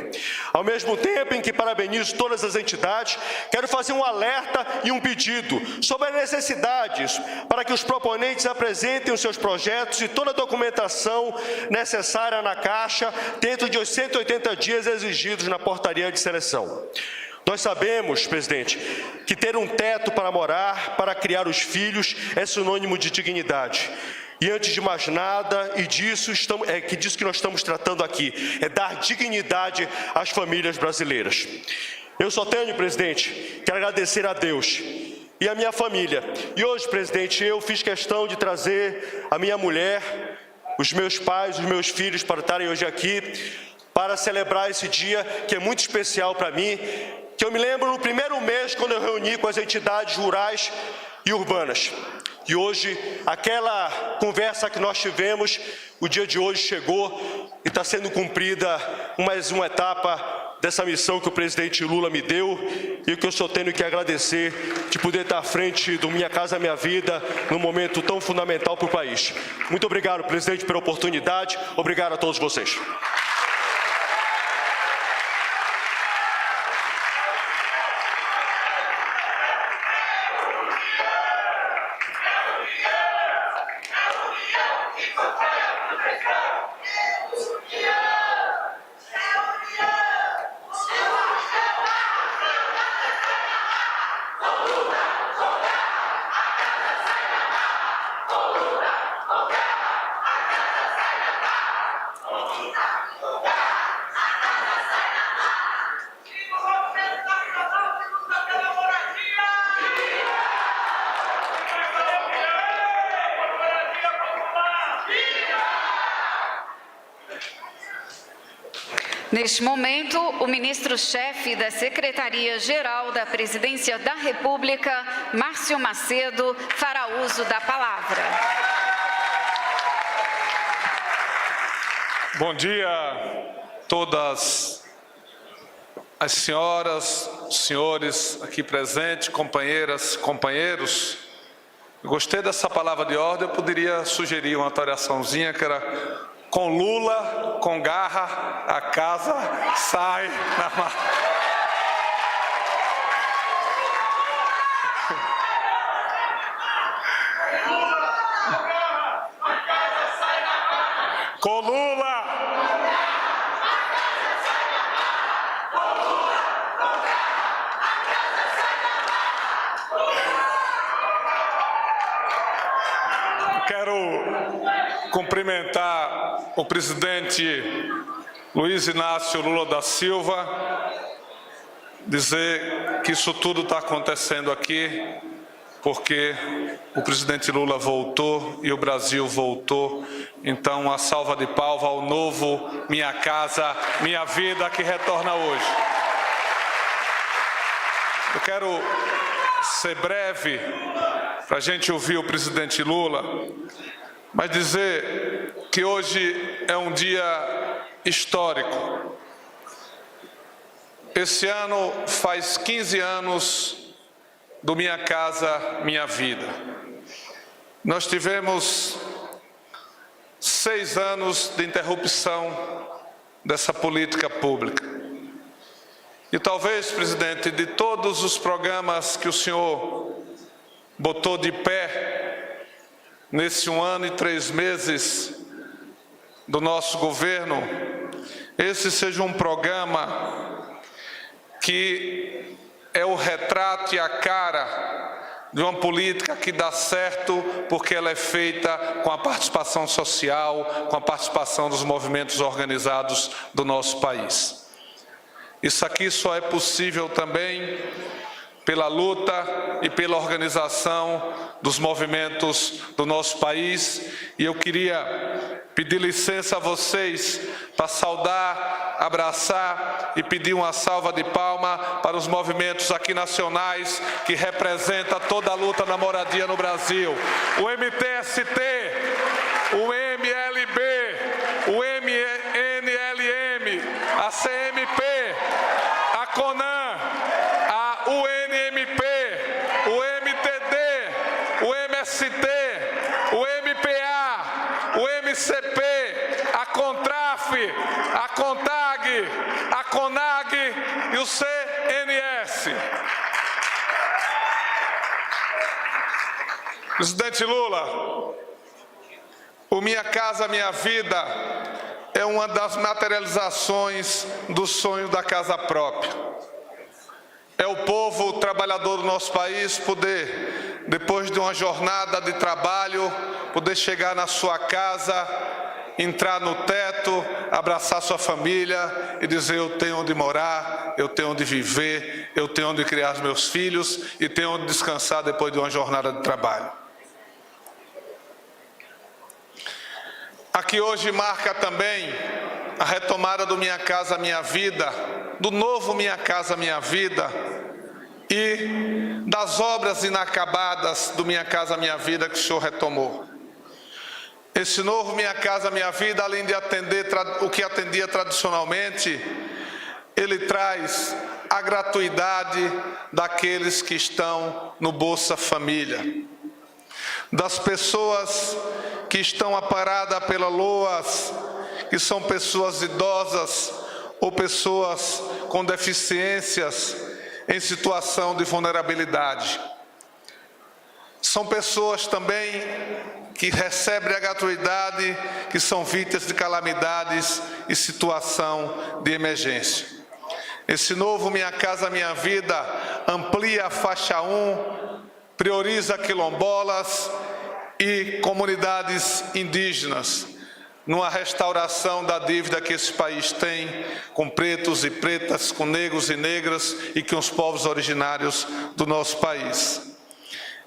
Ao mesmo tempo em que parabenizo todas as entidades, quero fazer um alerta e um pedido sobre as necessidades para que os proponentes apresentem os seus projetos e toda a documentação necessária na Caixa dentro de 180 dias exigidos na portaria de seleção. Nós sabemos, presidente, que ter um teto para morar, para criar os filhos, é sinônimo de dignidade. E antes de mais nada, disso que nós estamos tratando aqui, é dar dignidade às famílias brasileiras. Eu só tenho, presidente, que agradecer a Deus e a minha família. E hoje, presidente, eu fiz questão de trazer a minha mulher, os meus pais, os meus filhos para estarem hoje aqui, para celebrar esse dia que é muito especial para mim, que eu me lembro no primeiro mês quando eu reuni com as entidades rurais e urbanas. E hoje, aquela conversa que nós tivemos, o dia de hoje chegou e está sendo cumprida mais uma etapa dessa missão que o presidente Lula me deu e que eu só tenho que agradecer de poder estar à frente do Minha Casa Minha Vida num momento tão fundamental para o país. Muito obrigado, presidente, pela oportunidade. Obrigado a todos vocês. Neste momento, o ministro-chefe da Secretaria-Geral da Presidência da República, Márcio Macedo, fará uso da palavra. Bom dia a todas as senhoras, senhores aqui presentes, companheiras, companheiros. Eu gostei dessa palavra de ordem, eu poderia sugerir uma alteraçãozinha que era: com Lula, com garra, a casa sai na mão. Com Lula! Quero cumprimentar o presidente Luiz Inácio Lula da Silva, dizer que isso tudo está acontecendo aqui porque o presidente Lula voltou e o Brasil voltou. Então, uma salva de palmas ao novo Minha Casa, Minha Vida, que retorna hoje. Eu quero ser breve para a gente ouvir o presidente Lula, mas dizer que hoje é um dia histórico. Esse ano faz 15 anos do Minha Casa, Minha Vida. Nós tivemos 6 anos de interrupção dessa política pública. E talvez, presidente, de todos os programas que o senhor botou de pé nesse 1 ano e 3 meses do nosso governo, esse seja um programa que é o retrato e a cara de uma política que dá certo porque ela é feita com a participação social, com a participação dos movimentos organizados do nosso país. Isso aqui só é possível também pela luta e pela organização dos movimentos do nosso país. E eu queria pedir licença a vocês para saudar, abraçar e pedir uma salva de palmas para os movimentos aqui nacionais que representam toda a luta na moradia no Brasil. O MTST, o MLB, o MNLM, a CMP, a CONAN, a UNMP, o MTD, o MST, o MPA, o MCP, a CONTRAF, a CONTAG, a CONAG e o CNS. Presidente Lula, o Minha Casa, Minha Vida é uma das materializações do sonho da casa própria. É o povo trabalhador do nosso país poder, depois de uma jornada de trabalho, poder chegar na sua casa, entrar no teto, abraçar sua família e dizer: eu tenho onde morar, eu tenho onde viver, eu tenho onde criar os meus filhos e tenho onde descansar depois de uma jornada de trabalho. Aqui hoje marca também a retomada do Minha Casa, Minha Vida, do novo Minha Casa, Minha Vida e das obras inacabadas do Minha Casa, Minha Vida que o senhor retomou. Esse novo Minha Casa, Minha Vida, além de atender o que atendia tradicionalmente, ele traz a gratuidade daqueles que estão no Bolsa Família, das pessoas que estão amparadas pela LOAS, que são pessoas idosas ou pessoas com deficiências em situação de vulnerabilidade. São pessoas também que recebem a gratuidade, que são vítimas de calamidades e situação de emergência. Esse novo Minha Casa, Minha Vida amplia a faixa 1, prioriza quilombolas e comunidades indígenas, numa restauração da dívida que esse país tem com pretos e pretas, com negros e negras e com os povos originários do nosso país.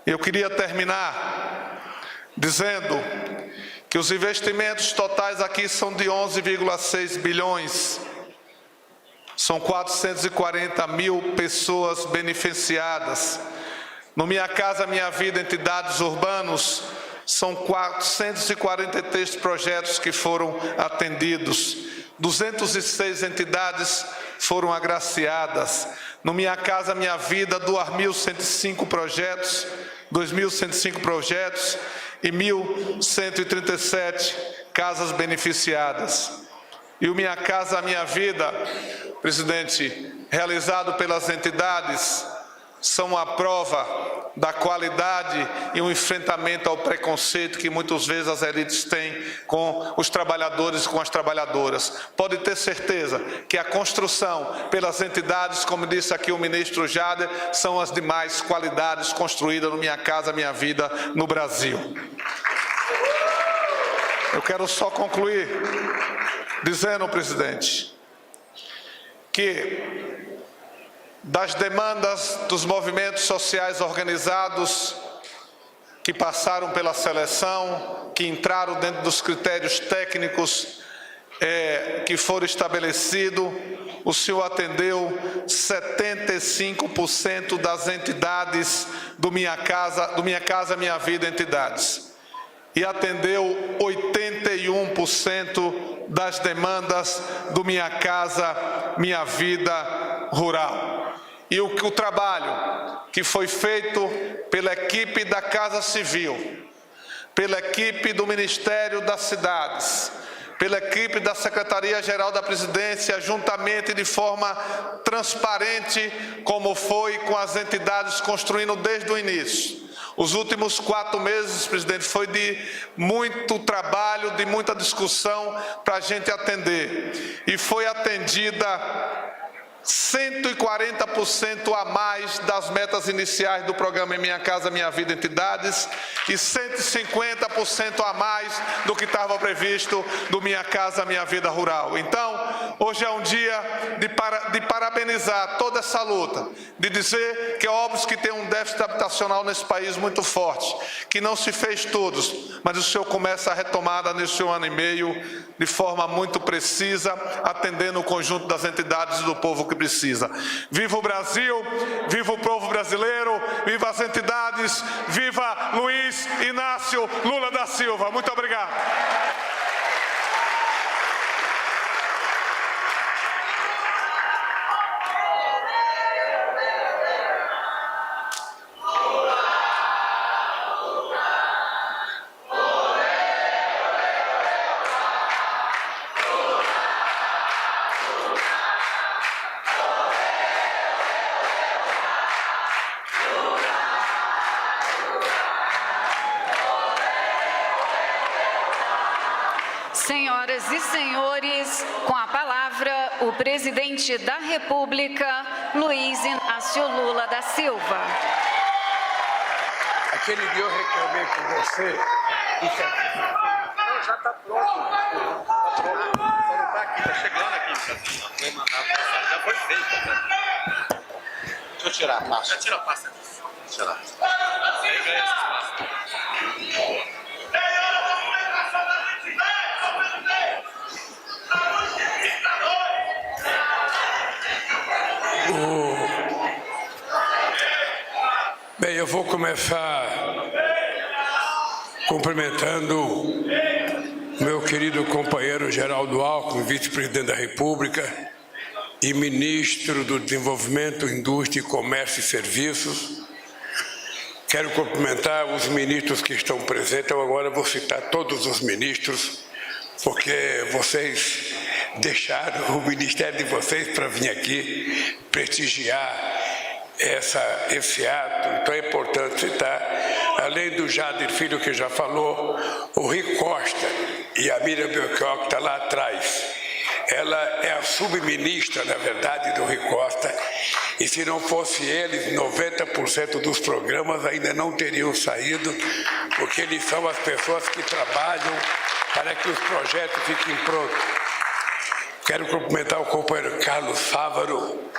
Eu queria terminar dizendo que os investimentos totais aqui são de 11,6 bilhões São 440 mil pessoas beneficiadas. No Minha Casa Minha Vida, entidades urbanos, são 443 projetos que foram atendidos. 206 entidades foram agraciadas. No Minha Casa Minha Vida, 2.105 projetos, 2.105 projetos e 1.137 casas beneficiadas. E o Minha Casa Minha Vida, presidente, realizado pelas entidades, são a prova da qualidade e o enfrentamento ao preconceito que muitas vezes as elites têm com os trabalhadores e com as trabalhadoras. Pode ter certeza que a construção pelas entidades, como disse aqui o ministro Jader, são as demais qualidades construídas no Minha Casa Minha Vida no Brasil. Eu quero só concluir dizendo, presidente, que das demandas dos movimentos sociais organizados que passaram pela seleção, que entraram dentro dos critérios técnicos que foram estabelecidos, o senhor atendeu 75% das entidades do Minha Casa Minha Vida entidades e atendeu 81% das demandas do Minha Casa Minha Vida rural. E o trabalho que foi feito pela equipe da Casa Civil, pela equipe do Ministério das Cidades, pela equipe da Secretaria-Geral da Presidência, juntamente de forma transparente, como foi com as entidades construindo desde o início. Os últimos 4 meses, presidente, foi de muito trabalho, de muita discussão para a gente atender. E foi atendida 140% a mais das metas iniciais do programa Minha Casa Minha Vida Entidades e 150% a mais do que estava previsto do Minha Casa Minha Vida Rural. Então, hoje é um dia de parabenizar toda essa luta, de dizer que é óbvio que tem um déficit habitacional nesse país muito forte, que não se fez todos, mas o senhor começa a retomada nesse 1 ano e meio de forma muito precisa, atendendo o conjunto das entidades e do povo que precisa. Viva o Brasil, viva o povo brasileiro, viva as entidades, viva Luiz Inácio Lula da Silva. Muito obrigado. Senhoras e senhores, com a palavra, o presidente da República, Luiz Inácio Lula da Silva. Aquele dia eu reclamei com você. Não, já está pronto. Está pronto. Só não está aqui, está chegando aqui. Foi mandado, já foi feito. Deixa eu tirar a pasta. Já tira a pasta. Deixa eu tirar. Bem, eu vou começar cumprimentando meu querido companheiro Geraldo Alckmin, vice-presidente da República e ministro do Desenvolvimento, Indústria, Comércio e Serviços. Quero cumprimentar os ministros que estão presentes. Eu agora vou citar todos os ministros, porque vocês deixaram o ministério de vocês para vir aqui prestigiar esse ato. Então é importante citar, além do Jader Filho, que já falou, o Rui Costa e a Miriam Belchior, que está lá atrás. Ela é a subministra, na verdade, do Rui Costa, e se não fosse eles, 90% dos programas ainda não teriam saído, porque eles são as pessoas que trabalham para que os projetos fiquem prontos. Quero cumprimentar o companheiro Carlos Fávaro,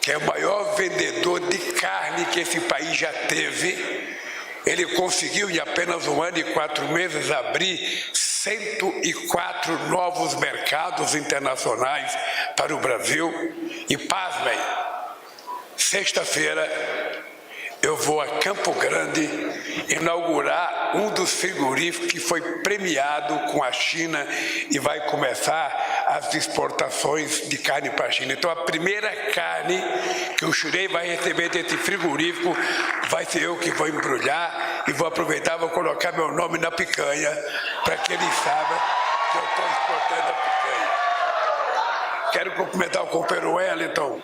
que é o maior vendedor de carne que esse país já teve. Ele conseguiu, em apenas 1 ano e 4 meses, abrir 104 novos mercados internacionais para o Brasil e, pasmem, sexta-feira eu vou a Campo Grande inaugurar um dos frigoríficos que foi premiado com a China e vai começar as exportações de carne para a China. Então, a primeira carne que o Xurei vai receber desse frigorífico vai ser eu que vou embrulhar e vou aproveitar e vou colocar meu nome na picanha para que eles saibam que eu estou exportando a picanha. Quero cumprimentar o companheiro Wellington,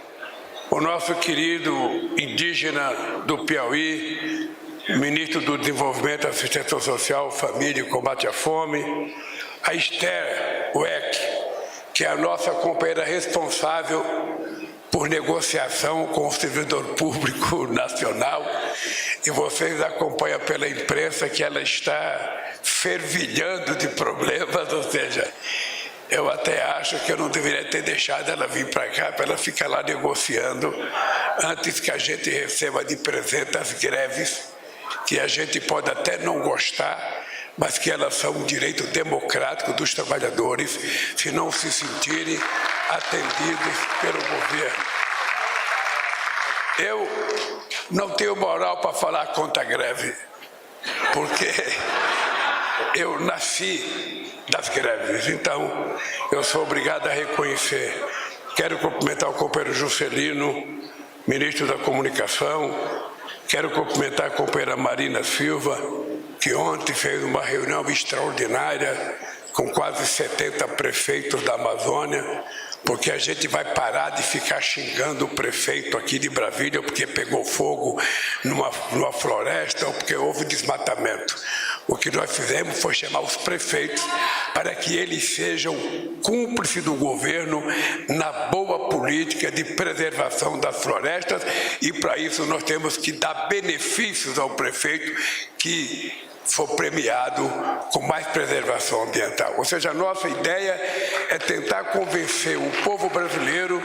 o nosso querido indígena do Piauí, ministro do Desenvolvimento, Assistência Social, Família e Combate à Fome, a Esther Weck, que é a nossa companheira responsável por negociação com o servidor público nacional, e vocês acompanham pela imprensa que ela está fervilhando de problemas, ou seja, eu até acho que eu não deveria ter deixado ela vir para cá, para ela ficar lá negociando, antes que a gente receba de presente as greves, que a gente pode até não gostar, mas que elas são um direito democrático dos trabalhadores, se não se sentirem atendidos pelo governo. Eu não tenho moral para falar contra a greve, porque eu nasci das greves, então eu sou obrigado a reconhecer. Quero cumprimentar o companheiro Juscelino, ministro da Comunicação, quero cumprimentar a companheira Marina Silva, que ontem fez uma reunião extraordinária com quase 70 prefeitos da Amazônia, porque a gente vai parar de ficar xingando o prefeito aqui de Brasília porque pegou fogo numa floresta ou porque houve desmatamento. O que nós fizemos foi chamar os prefeitos para que eles sejam cúmplices do governo na boa política de preservação das florestas, e para isso nós temos que dar benefícios ao prefeito que for premiado com mais preservação ambiental. Ou seja, a nossa ideia é tentar convencer o povo brasileiro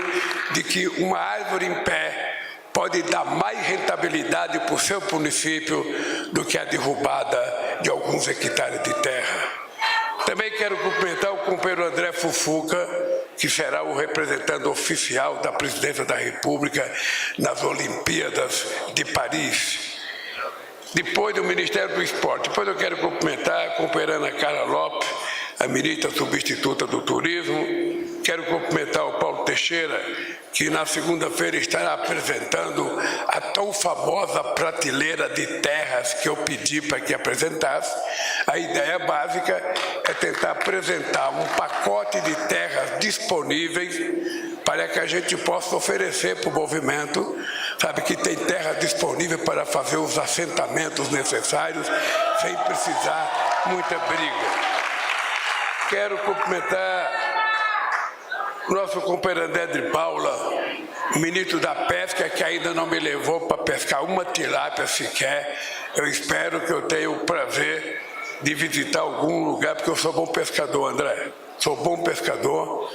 de que uma árvore em pé pode dar mais rentabilidade para o seu município do que a derrubada de alguns hectares de terra. Também quero cumprimentar o companheiro André Fufuca, que será o representante oficial da Presidência da República nas Olimpíadas de Paris. Depois do Ministério do Esporte. Depois eu quero cumprimentar a companheira Ana Carla Lopes, a ministra substituta do Turismo. Quero cumprimentar o Paulo Teixeira, que na segunda-feira estará apresentando a tão famosa prateleira de terras que eu pedi para que apresentasse. A ideia básica é tentar apresentar um pacote de terras disponíveis para que a gente possa oferecer para o movimento, sabe, que tem terra disponível para fazer os assentamentos necessários sem precisar muita briga. Quero cumprimentar o nosso companheiro André de Paula, ministro da Pesca, que ainda não me levou para pescar uma tilápia sequer. Eu espero que eu tenha o prazer de visitar algum lugar, porque eu sou bom pescador, André. Sou bom pescador.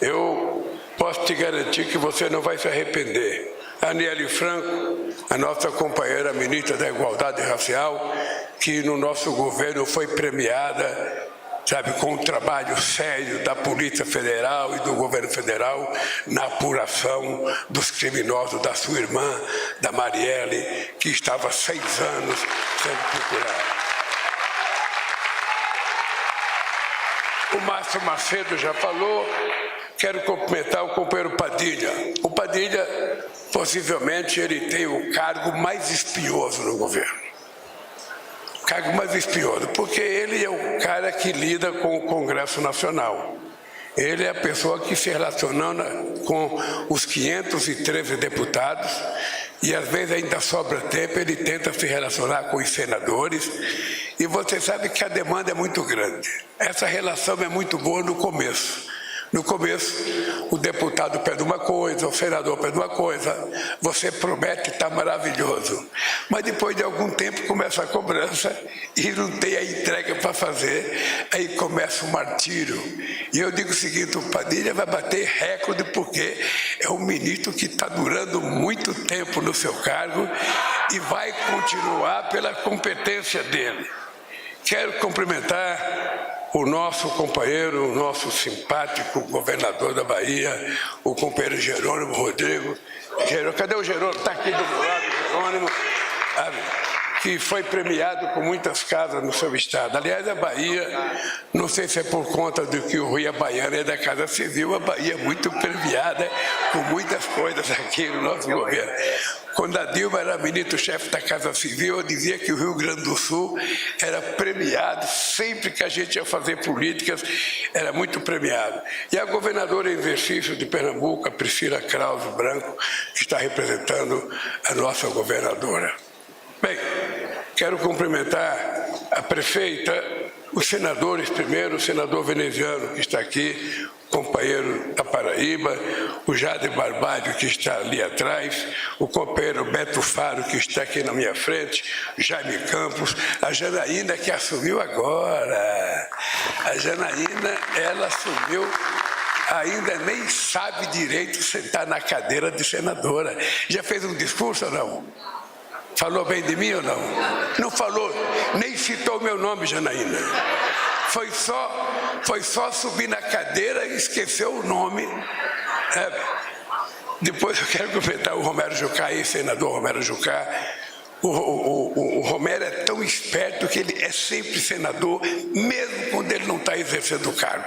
Eu posso te garantir que você não vai se arrepender. A Aniele Franco, a nossa companheira ministra da Igualdade Racial, que no nosso governo foi premiada, sabe, com um trabalho sério da Polícia Federal e do governo federal na apuração dos criminosos da sua irmã, da Marielle, que estava há 6 anos sendo procurada. O Márcio Macedo já falou. Quero cumprimentar o companheiro Padilha. O Padilha, possivelmente, ele tem o cargo mais espinhoso no governo. O cargo mais espinhoso, porque ele é o cara que lida com o Congresso Nacional. Ele é a pessoa que se relaciona com os 513 deputados e, às vezes, ainda sobra tempo, ele tenta se relacionar com os senadores. E você sabe que a demanda é muito grande. Essa relação é muito boa no começo. No começo, o deputado pede uma coisa, o senador pede uma coisa, você promete, está maravilhoso. Mas depois de algum tempo começa a cobrança e não tem a entrega para fazer, aí começa o martírio. E eu digo o seguinte, o Padilha vai bater recorde porque é um ministro que está durando muito tempo no seu cargo e vai continuar pela competência dele. Quero cumprimentar o nosso companheiro, o nosso simpático governador da Bahia, o companheiro Jerônimo Rodrigues. Cadê o Jerônimo? Está aqui do meu lado, Jerônimo, que foi premiado com muitas casas no seu estado. Aliás, a Bahia, não sei se é por conta do que o Rio Baiano é da Casa Civil, a Bahia é muito premiada com muitas coisas aqui no nosso governo. Quando a Dilma era ministro-chefe da Casa Civil, eu dizia que o Rio Grande do Sul era premiado, sempre que a gente ia fazer políticas, era muito premiado. E a governadora em exercício de Pernambuco, a Priscila Krause Branco, que está representando a nossa governadora. Bem, quero cumprimentar a prefeita, os senadores primeiro, o senador veneziano que está aqui, companheiro da Paraíba, o Jader Barbalho que está ali atrás, o companheiro Beto Faro que está aqui na minha frente, Jaime Campos, a Janaína que assumiu agora. A Janaína, ela assumiu, ainda nem sabe direito sentar na cadeira de senadora. Já fez um discurso ou não? Falou bem de mim ou não? Não falou, nem citou meu nome, Janaína. Foi só subir na cadeira e esqueceu o nome. Depois eu quero cumprimentar o Romero Jucá, senador Romero Jucá. O Romero é tão esperto que ele é sempre senador, mesmo quando ele não está exercendo o cargo.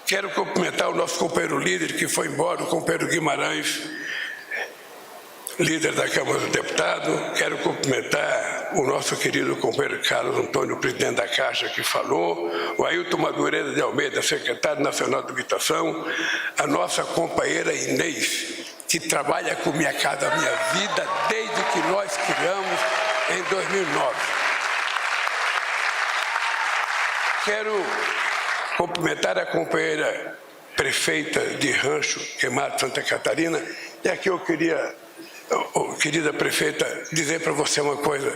Quero cumprimentar o nosso companheiro líder que foi embora, o companheiro Guimarães, líder da Câmara dos Deputados. Quero cumprimentar o nosso querido companheiro Carlos Antônio, presidente da Caixa, que falou, o Ailton Madureira de Almeida, secretário nacional de Habitação, a nossa companheira Inês, que trabalha com Minha Casa Minha Vida desde que nós criamos em 2009. Quero cumprimentar a companheira prefeita de Rancho Queimado, Santa Catarina, e aqui eu queria, querida prefeita, dizer para você uma coisa.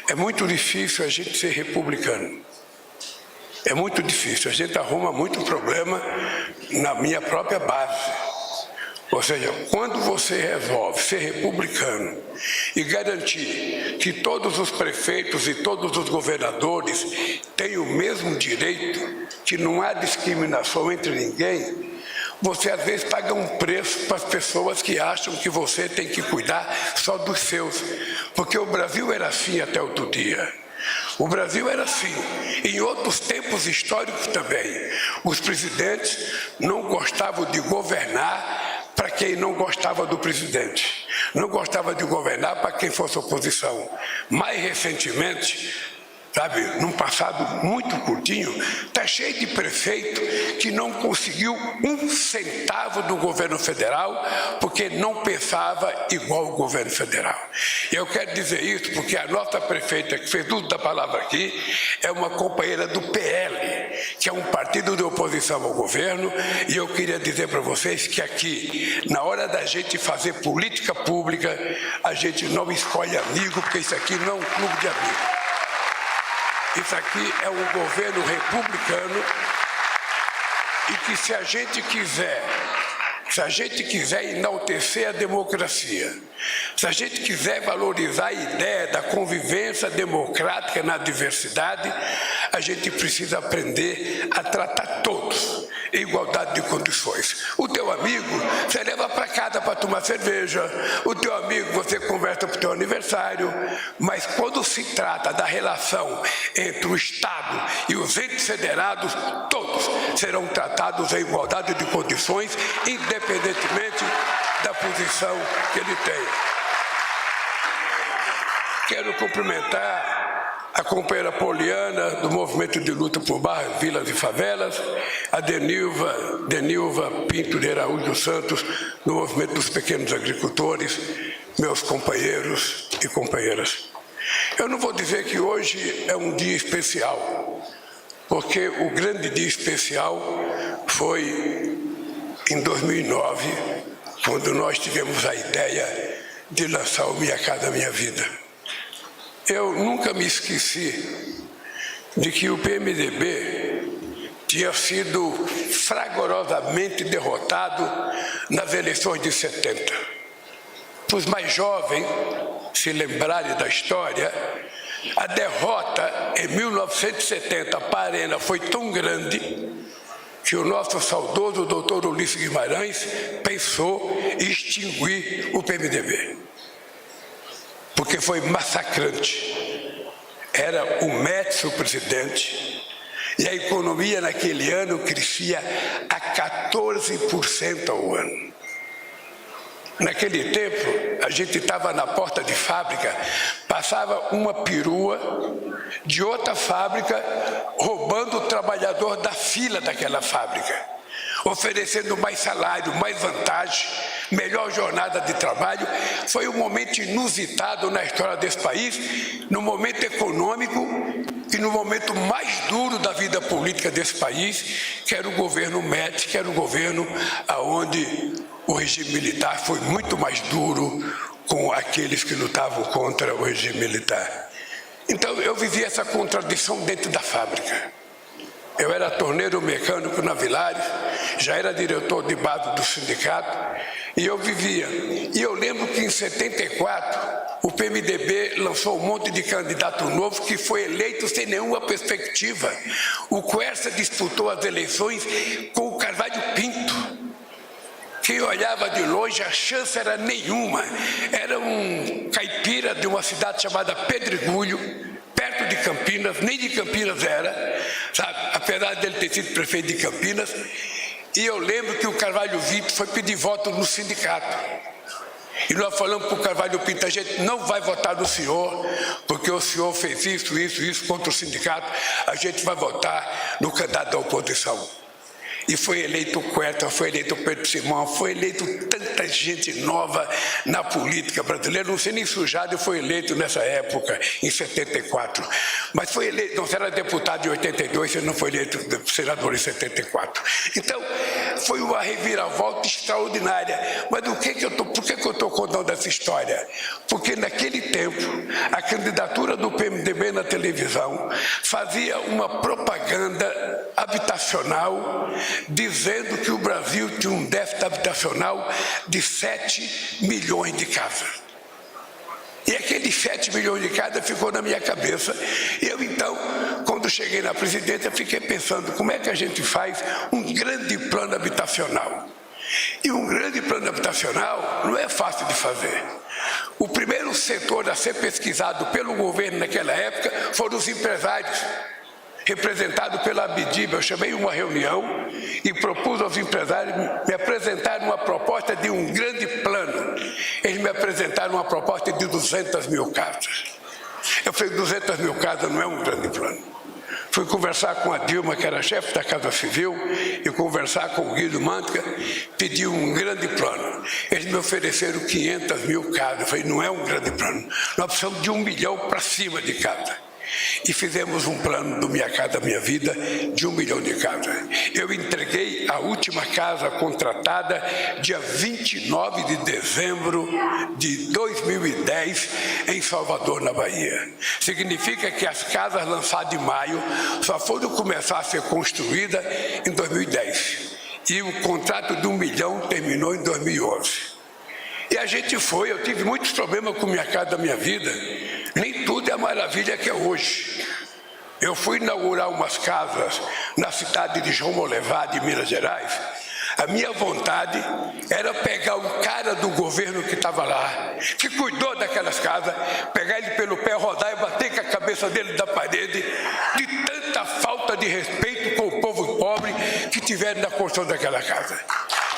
É muito difícil a gente ser republicano. É muito difícil. A gente arruma muito problema na minha própria base. Ou seja, quando você resolve ser republicano e garantir que todos os prefeitos e todos os governadores têm o mesmo direito, que não há discriminação entre ninguém, você às vezes paga um preço para as pessoas que acham que você tem que cuidar só dos seus. Porque o Brasil era assim até outro dia. O Brasil era assim. Em outros tempos históricos também. Os presidentes não gostavam de governar para quem não gostava do presidente. Não gostava de governar para quem fosse oposição. Mais recentemente, sabe, num passado muito curtinho, está cheio de prefeito que não conseguiu um centavo do governo federal porque não pensava igual o governo federal. E eu quero dizer isso porque a nossa prefeita, que fez uso da palavra aqui, é uma companheira do PL, que é um partido de oposição ao governo, e eu queria dizer para vocês que aqui, na hora da gente fazer política pública, a gente não escolhe amigo, porque isso aqui não é um clube de amigos. Isso aqui é um governo republicano e que se a gente quiser enaltecer a democracia, se a gente quiser valorizar a ideia da convivência democrática na diversidade, a gente precisa aprender a tratar todos em igualdade de condições. O teu amigo, você leva para casa para tomar cerveja, o teu amigo você conversa para o teu aniversário, mas quando se trata da relação entre o Estado e os entes federados, todos serão tratados em igualdade de condições, independentemente da posição que ele tem. Quero cumprimentar a companheira Poliana, do Movimento de Luta por Bairros, Vilas e Favelas, a Denilva Pinto de Araújo Santos, do Movimento dos Pequenos Agricultores, meus companheiros e companheiras. Eu não vou dizer que hoje é um dia especial, porque o grande dia especial foi em 2009, quando nós tivemos a ideia de lançar o Minha Casa Minha Vida. Eu nunca me esqueci de que o PMDB tinha sido fragorosamente derrotado nas eleições de 70. Para os mais jovens se lembrarem da história, A derrota em 1970 para a Arena foi tão grande que o nosso saudoso doutor Ulisses Guimarães pensou em extinguir o PMDB, porque foi massacrante. Era o Médici o presidente e a economia naquele ano crescia a 14% ao ano. Naquele tempo, a gente estava na porta de fábrica, passava uma perua de outra fábrica roubando o trabalhador da fila daquela fábrica, oferecendo mais salário, mais vantagem, melhor jornada de trabalho. Foi um momento inusitado na história desse país, no momento econômico e no momento mais duro da vida política desse país, que era o governo Médici, que era o governo onde o regime militar foi muito mais duro com aqueles que lutavam contra o regime militar. Então, eu vivi essa contradição dentro da fábrica. Eu era torneiro mecânico na Vilares, já era diretor de base do sindicato, e eu vivia. E eu lembro que em 74, o PMDB lançou um monte de candidato novo que foi eleito sem nenhuma perspectiva. O Quercia disputou as eleições com o Carvalho Pinto. Quem olhava de longe, a chance era nenhuma. Era um caipira de uma cidade chamada Pedregulho, perto de Campinas, nem de Campinas era, sabe? Apesar dele ter sido prefeito de Campinas. E eu lembro que o Carvalho Pinto foi pedir voto no sindicato. E nós falamos para o Carvalho Pinto: a gente não vai votar no senhor, porque o senhor fez isso contra o sindicato, a gente vai votar no candidato da oposição. E foi eleito o Quercia, foi eleito o Pedro Simão, foi eleito tanta gente nova na política brasileira. Não sei nem se o Jade foi eleito nessa época, em 74. Mas foi eleito, não, você era deputado em 82, você não foi eleito senador em 74. Então, foi uma reviravolta extraordinária. Mas por que eu estou contando essa história? Porque naquele tempo, a candidatura do PMDB na televisão fazia uma propaganda habitacional, dizendo que o Brasil tinha um déficit habitacional de 7 milhões de casas. E aqueles 7 milhões de casas ficou na minha cabeça. E eu, então, quando cheguei na presidência, fiquei pensando como é que a gente faz um grande plano habitacional. E um grande plano habitacional não é fácil de fazer. O primeiro setor a ser pesquisado pelo governo naquela época foram os empresários, representado pela Abdiba. Eu chamei uma reunião e propus aos empresários me apresentarem uma proposta de um grande plano. Eles me apresentaram uma proposta de 200 mil casas. Eu falei: 200 mil casas não é um grande plano. Fui conversar com a Dilma, que era chefe da Casa Civil, e conversar com o Guido Mantega, pedi um grande plano. Eles me ofereceram 500 mil casas. Eu falei: não é um grande plano, nós precisamos de 1 milhão para cima de casas. E fizemos um plano do Minha Casa Minha Vida de 1 milhão de casas. Eu entreguei a última casa contratada dia 29 de dezembro de 2010 em Salvador, na Bahia. Significa que as casas lançadas em maio só foram começar a ser construídas em 2010. E o contrato de 1 milhão terminou em 2011. E a gente eu tive muitos problemas com Minha Casa Minha Vida. Nem tudo é a maravilha que é hoje. Eu fui inaugurar umas casas na cidade de João Molevade, de Minas Gerais. A minha vontade era pegar o cara do governo que estava lá, que cuidou daquelas casas, pegar ele pelo pé, rodar e bater com a cabeça dele da parede, de tanta falta de respeito com o povo pobre que tiveram na construção daquela casa.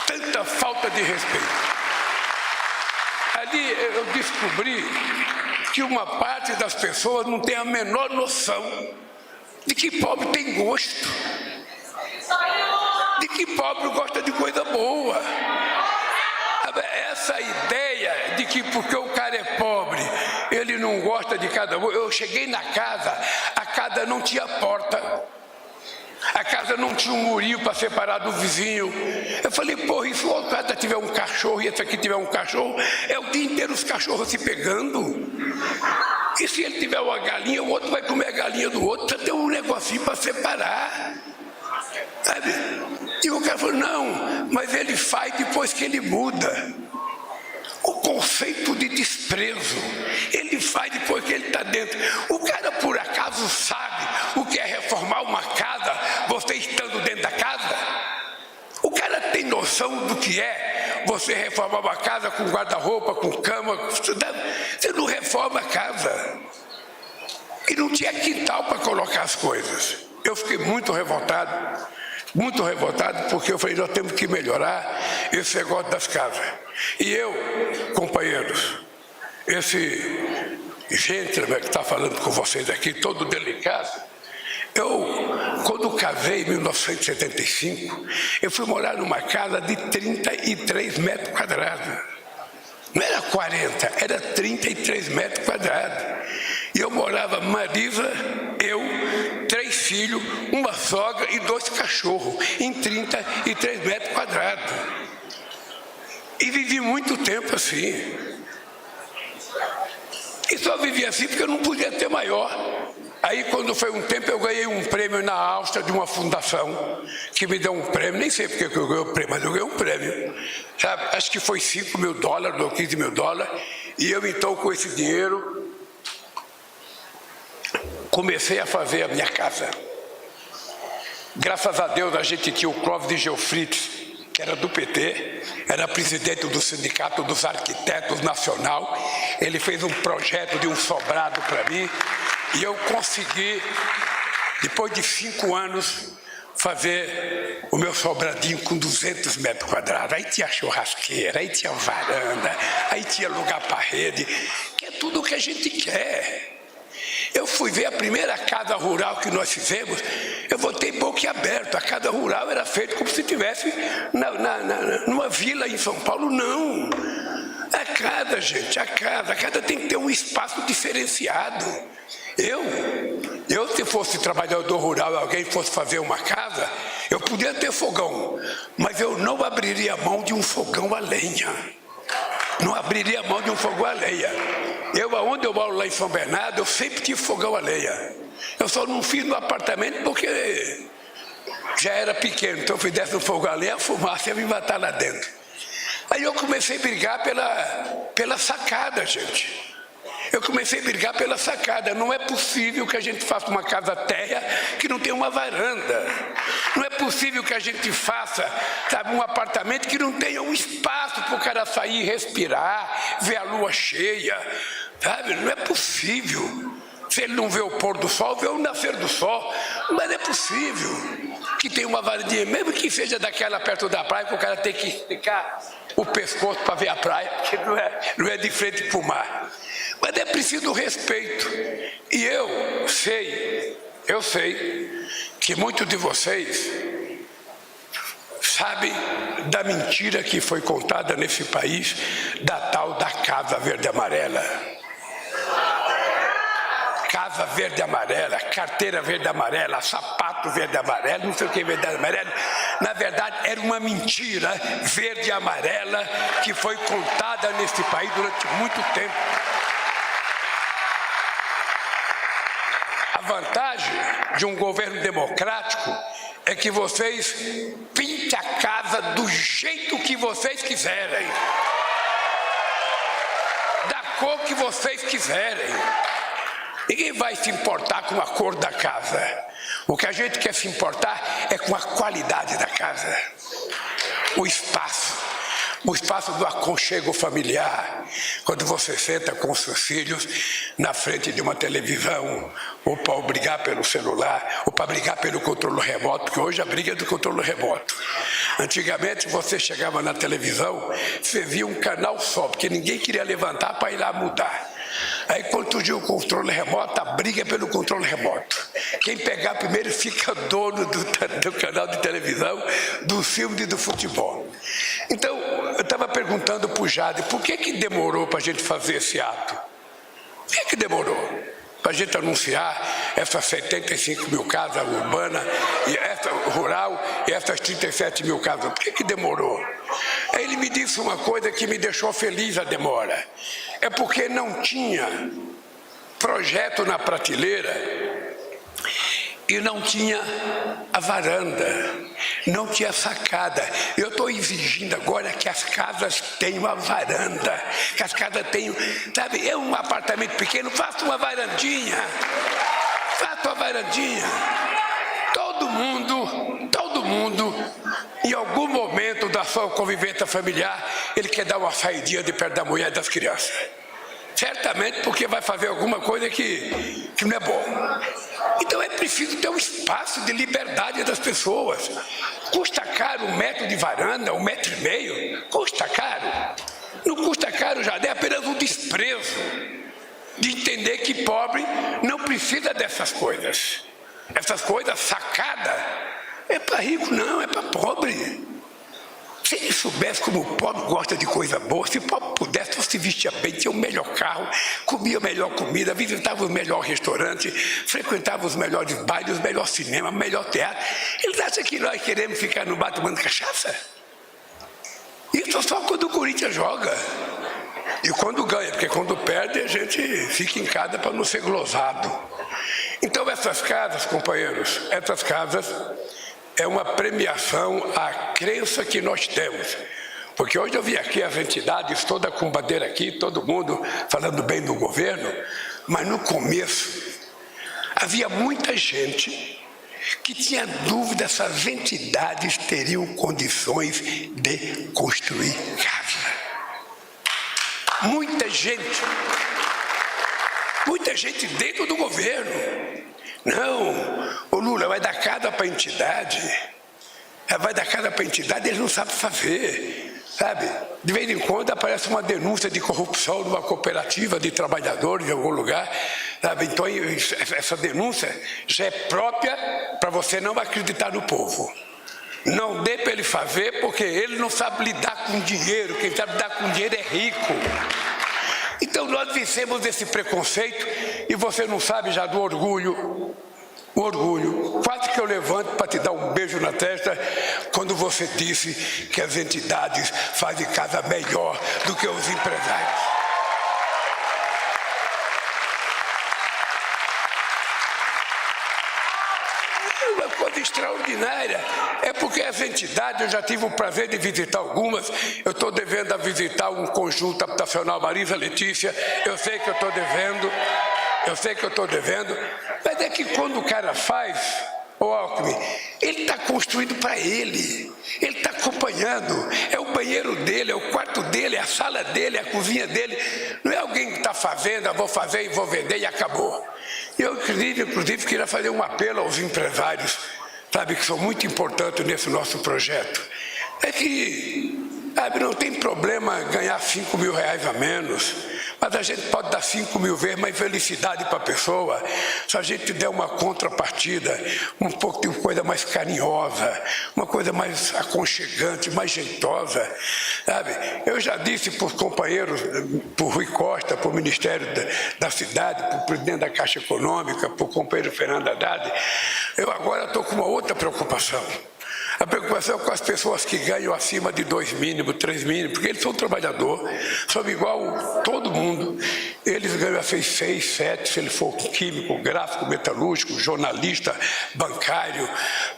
Tanta falta de respeito. Ali eu descobri que uma parte das pessoas não tem a menor noção de que pobre tem gosto, de que pobre gosta de coisa boa. Essa ideia de que porque o cara é pobre, ele não gosta de casa boa. Eu cheguei na casa, a casa não tinha porta. A casa não tinha um murinho para separar do vizinho. Eu falei: porra, e se o outro cara tiver um cachorro e esse aqui tiver um cachorro, é o dia inteiro os cachorros se pegando. E se ele tiver uma galinha, o outro vai comer a galinha do outro, precisa ter um negocinho para separar. Sabe? E o cara falou: não, mas ele faz depois que ele muda. O conceito de desprezo. Ele faz depois que ele está dentro. O cara, por acaso, sabe o que é reformar uma casa, você estando dentro da casa? O cara tem noção do que é você reformar uma casa com guarda-roupa, com cama? Você não reforma a casa. E não tinha quintal para colocar as coisas. Eu fiquei muito revoltado, porque eu falei, nós temos que melhorar esse negócio das casas. E eu, companheiros, esse gentleman que está falando com vocês aqui, todo delicado, quando casei em 1975, eu fui morar numa casa de 33 metros quadrados. Não era 40, era 33 metros quadrados. E eu morava Marisa, eu, 3 filhos, uma sogra e 2 cachorros, em 33 metros quadrados. E vivi muito tempo assim. E só vivi assim porque eu não podia ter maior. Aí, quando foi um tempo, eu ganhei um prêmio na Áustria de uma fundação que me deu um prêmio, nem sei porque eu ganhei o prêmio, mas eu ganhei um prêmio, sabe? Acho que foi $5.000 ou $15.000, e eu, então, com esse dinheiro, comecei a fazer a minha casa. Graças a Deus, a gente tinha o Clóvis de Geofrites, que era do PT, era presidente do Sindicato dos Arquitetos Nacional. Ele fez um projeto de um sobrado para mim, e eu consegui, depois de 5 anos, fazer o meu sobradinho com 200 metros quadrados. Aí tinha churrasqueira, aí tinha varanda, aí tinha lugar para rede, que é tudo o que a gente quer. Eu fui ver a primeira casa rural que nós fizemos, eu voltei boquiaberto. A casa rural era feita como se estivesse numa vila em São Paulo. Não! A casa, gente, a casa tem que ter um espaço diferenciado. Eu, se fosse trabalhador rural e alguém fosse fazer uma casa, eu podia ter fogão, mas eu não abriria mão de um fogão a lenha. Não abriria mão de um fogão a lenha. Onde eu moro lá em São Bernardo, eu sempre tive fogão a lenha. Eu só não fiz no apartamento porque já era pequeno. Então, se eu fizesse um fogão a lenha, a fumaça ia me matar lá dentro. Aí eu comecei a brigar pela sacada, gente. Eu comecei a brigar pela sacada. Não é possível que a gente faça uma casa térrea que não tem uma varanda. Não é possível que a gente faça, sabe, um apartamento que não tenha um espaço para o cara sair, respirar, ver a lua cheia. Sabe? Não é possível. Se ele não vê o pôr do sol, vê o nascer do sol. Mas é possível que tenha uma varandinha, mesmo que seja daquela perto da praia, que o cara tem que esticar o pescoço para ver a praia, porque não é de frente para o mar. Mas é preciso respeito. E eu sei que muitos de vocês sabem da mentira que foi contada nesse país, da tal da Casa Verde Amarela. Casa verde amarela, carteira verde amarela, sapato verde amarelo, não sei o que verde amarelo. Na verdade, era uma mentira verde e amarela que foi contada nesse país durante muito tempo. A vantagem de um governo democrático é que vocês pintem a casa do jeito que vocês quiserem, da cor que vocês quiserem. Ninguém vai se importar com a cor da casa. O que a gente quer se importar é com a qualidade da casa. O espaço do aconchego familiar. Quando você senta com seus filhos na frente de uma televisão, ou para brigar pelo celular, ou para brigar pelo controle remoto, porque hoje a briga é do controle remoto. Antigamente você chegava na televisão, você via um canal só, porque ninguém queria levantar para ir lá mudar. Aí, quando surgiu o controle remoto, a briga é pelo controle remoto. Quem pegar primeiro fica dono do canal de televisão, do filme e do futebol. Então, eu estava perguntando para o Jade, por que demorou para a gente fazer esse ato? Por que demorou? Para a gente anunciar essas 75 mil casas urbanas, e essa rural, e essas 37 mil casas. Por que demorou? Aí ele me disse uma coisa que me deixou feliz a demora. É porque não tinha projeto na prateleira e não tinha a varanda. não tinha sacada. Eu estou exigindo agora que as casas tenham uma varanda, que as casas tenham, sabe, é um apartamento pequeno, faça uma varandinha, Todo mundo, em algum momento da sua convivência familiar, ele quer dar uma saidinha de perto da mulher e das crianças. Certamente porque vai fazer alguma coisa que não é bom. Então é preciso ter um espaço de liberdade das pessoas. Custa caro 1 metro de varanda, 1,5 metros? Custa caro. Não custa caro, já é apenas um desprezo de entender que pobre não precisa dessas coisas. Essas coisas, sacada, é para rico não, é para pobre. Se ele soubesse como o pobre gosta de coisa boa, se o pobre pudesse, se vestia bem, tinha o melhor carro, comia a melhor comida, visitava os melhores restaurantes, frequentava os melhores bailes, os melhores cinemas, o melhor teatro. Eles acham que nós queremos ficar no bar tomando cachaça? Isso só quando o Corinthians joga. E quando ganha, porque quando perde a gente fica em casa para não ser glosado. Então essas casas, companheiros, essas casas é uma premiação à crença que nós temos. Porque hoje eu vi aqui as entidades todas com bandeira aqui, todo mundo falando bem do governo, mas no começo havia muita gente que tinha dúvida se as entidades teriam condições de construir casa. Muita gente dentro do governo. Não, o Lula vai dar casa para a entidade. Vai dar casa para a entidade, eles não sabem fazer, sabe? De vez em quando aparece uma denúncia de corrupção numa cooperativa de trabalhadores em algum lugar, sabe? Então essa denúncia já é própria para você não acreditar no povo. Não dê para ele fazer, porque ele não sabe lidar com dinheiro. Quem sabe lidar com dinheiro é rico. Então nós vencemos esse preconceito e você não sabe já do orgulho. O orgulho. Quase que eu levanto para te dar um beijo na testa quando você disse que as entidades fazem casa melhor do que os empresários. Uma coisa extraordinária. É porque as entidades, eu já tive o prazer de visitar algumas, eu estou devendo a visitar um conjunto habitacional Marisa Letícia, eu sei que eu estou devendo, mas é que quando o cara faz, o Alckmin, ele está construindo para ele está acompanhando, é o banheiro dele, é o quarto dele, é a sala dele, é a cozinha dele, não é alguém que está fazendo, eu vou fazer e vou vender e acabou. Eu, inclusive, queria fazer um apelo aos empresários, sabe, que são muito importantes nesse nosso projeto. É que, sabe, não tem problema ganhar 5 mil reais a menos, mas a gente pode dar 5 mil vezes mais felicidade para a pessoa se a gente der uma contrapartida, um pouco de coisa mais carinhosa, uma coisa mais aconchegante, mais jeitosa, sabe? Eu já disse para os companheiros, para o Rui Costa, para o Ministério da Cidade, para o presidente da Caixa Econômica, para o companheiro Fernando Haddad, eu agora estou com uma outra preocupação. A preocupação é com as pessoas que ganham acima de 2 mínimos, 3 mínimos, porque eles são trabalhadores, são igual todo mundo. Eles ganham 6, 7, se ele for químico, gráfico, metalúrgico, jornalista, bancário,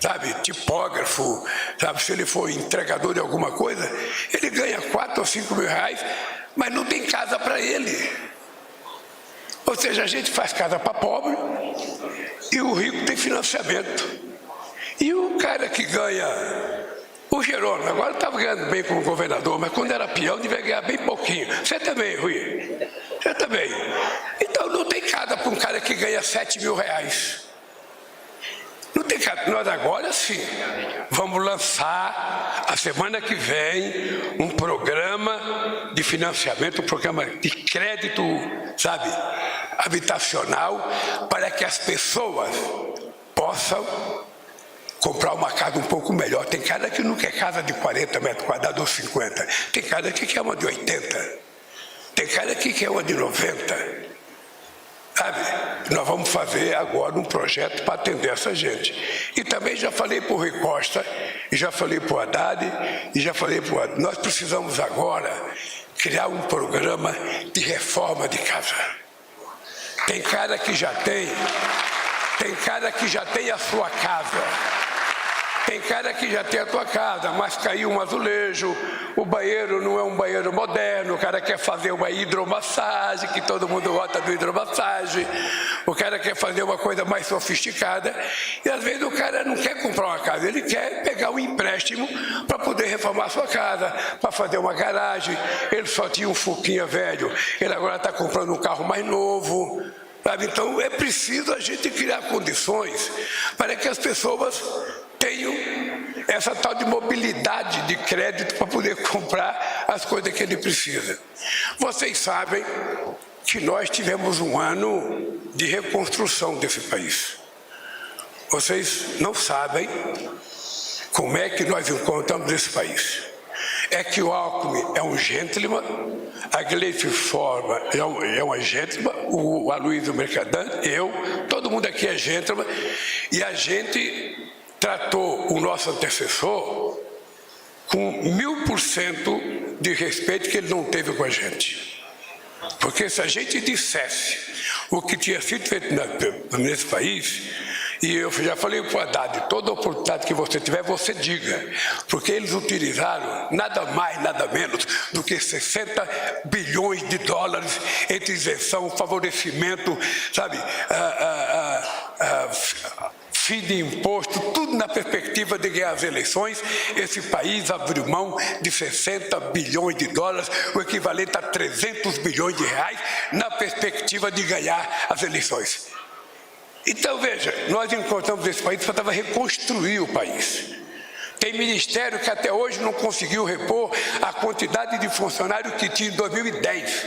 sabe, tipógrafo, sabe, se ele for entregador de alguma coisa, ele ganha 4 ou 5 mil reais, mas não tem casa para ele. Ou seja, a gente faz casa para pobre e o rico tem financiamento. E o cara que ganha, o Jerônimo, agora estava ganhando bem como governador, mas quando era peão devia ganhar bem pouquinho. Você também, Rui? Você também. Então não tem casa para um cara que ganha 7 mil reais. Não tem casa. Nós agora sim vamos lançar, a semana que vem, um programa de financiamento, um programa de crédito, sabe, habitacional, para que as pessoas possam comprar uma casa um pouco melhor. Tem cara que não quer casa de 40 metros quadrados ou 50. Tem cara que quer uma de 80. Tem cara que quer uma de 90. Sabe? Nós vamos fazer agora um projeto para atender essa gente. E também já falei para o Rui Costa, e já falei para o Haddad, e já falei para o Haddad. Nós precisamos agora criar um programa de reforma de casa. Tem cara que já tem a sua casa. Tem cara que já tem a tua casa, mas caiu um azulejo, o banheiro não é um banheiro moderno, o cara quer fazer uma hidromassagem, que todo mundo gosta do hidromassagem, o cara quer fazer uma coisa mais sofisticada, e às vezes o cara não quer comprar uma casa, ele quer pegar um empréstimo para poder reformar a sua casa, para fazer uma garagem, ele só tinha um Fusquinha velho, ele agora está comprando um carro mais novo, sabe? Então é preciso a gente criar condições para que as pessoas tenham essa tal de mobilidade de crédito para poder comprar as coisas que ele precisa. Vocês sabem que nós tivemos um ano de reconstrução desse país. Vocês não sabem como é que nós encontramos esse país. É que o Alckmin é um gentleman, a Gleice Forma é uma gentleman, o Aloysio Mercadante, eu, todo mundo aqui é gentleman, e a gente tratou o nosso antecessor com 1000% de respeito que ele não teve com a gente. Porque se a gente dissesse o que tinha sido feito nesse país, e eu já falei para o Haddad, toda oportunidade que você tiver, você diga, porque eles utilizaram nada mais, nada menos do que 60 bilhões de dólares entre isenção, favorecimento, sabe, fim de imposto, tudo na perspectiva de ganhar as eleições. Esse país abriu mão de 60 bilhões de dólares, o equivalente a 300 bilhões de reais, na perspectiva de ganhar as eleições. Então, veja, nós encontramos esse país para reconstruir o país. Tem ministério que até hoje não conseguiu repor a quantidade de funcionários que tinha em 2010.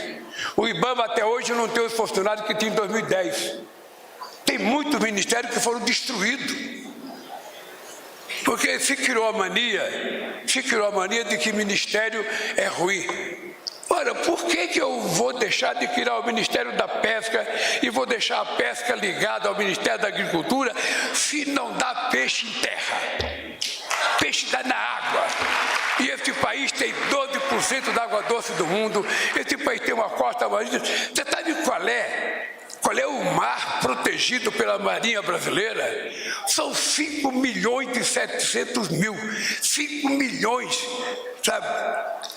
O IBAMA até hoje não tem os funcionários que tinha em 2010. Tem muitos ministérios que foram destruídos. Porque se criou a mania de que ministério é ruim. Ora, por que eu vou deixar de criar o Ministério da Pesca e vou deixar a pesca ligada ao Ministério da Agricultura se não dá peixe em terra? Peixe dá na água. E esse país tem 12% da água doce do mundo. Esse país tem uma costa marítima. Você sabe qual é? Qual é o mar protegido pela Marinha Brasileira? São 5 milhões e 700 mil. 5 milhões, sabe,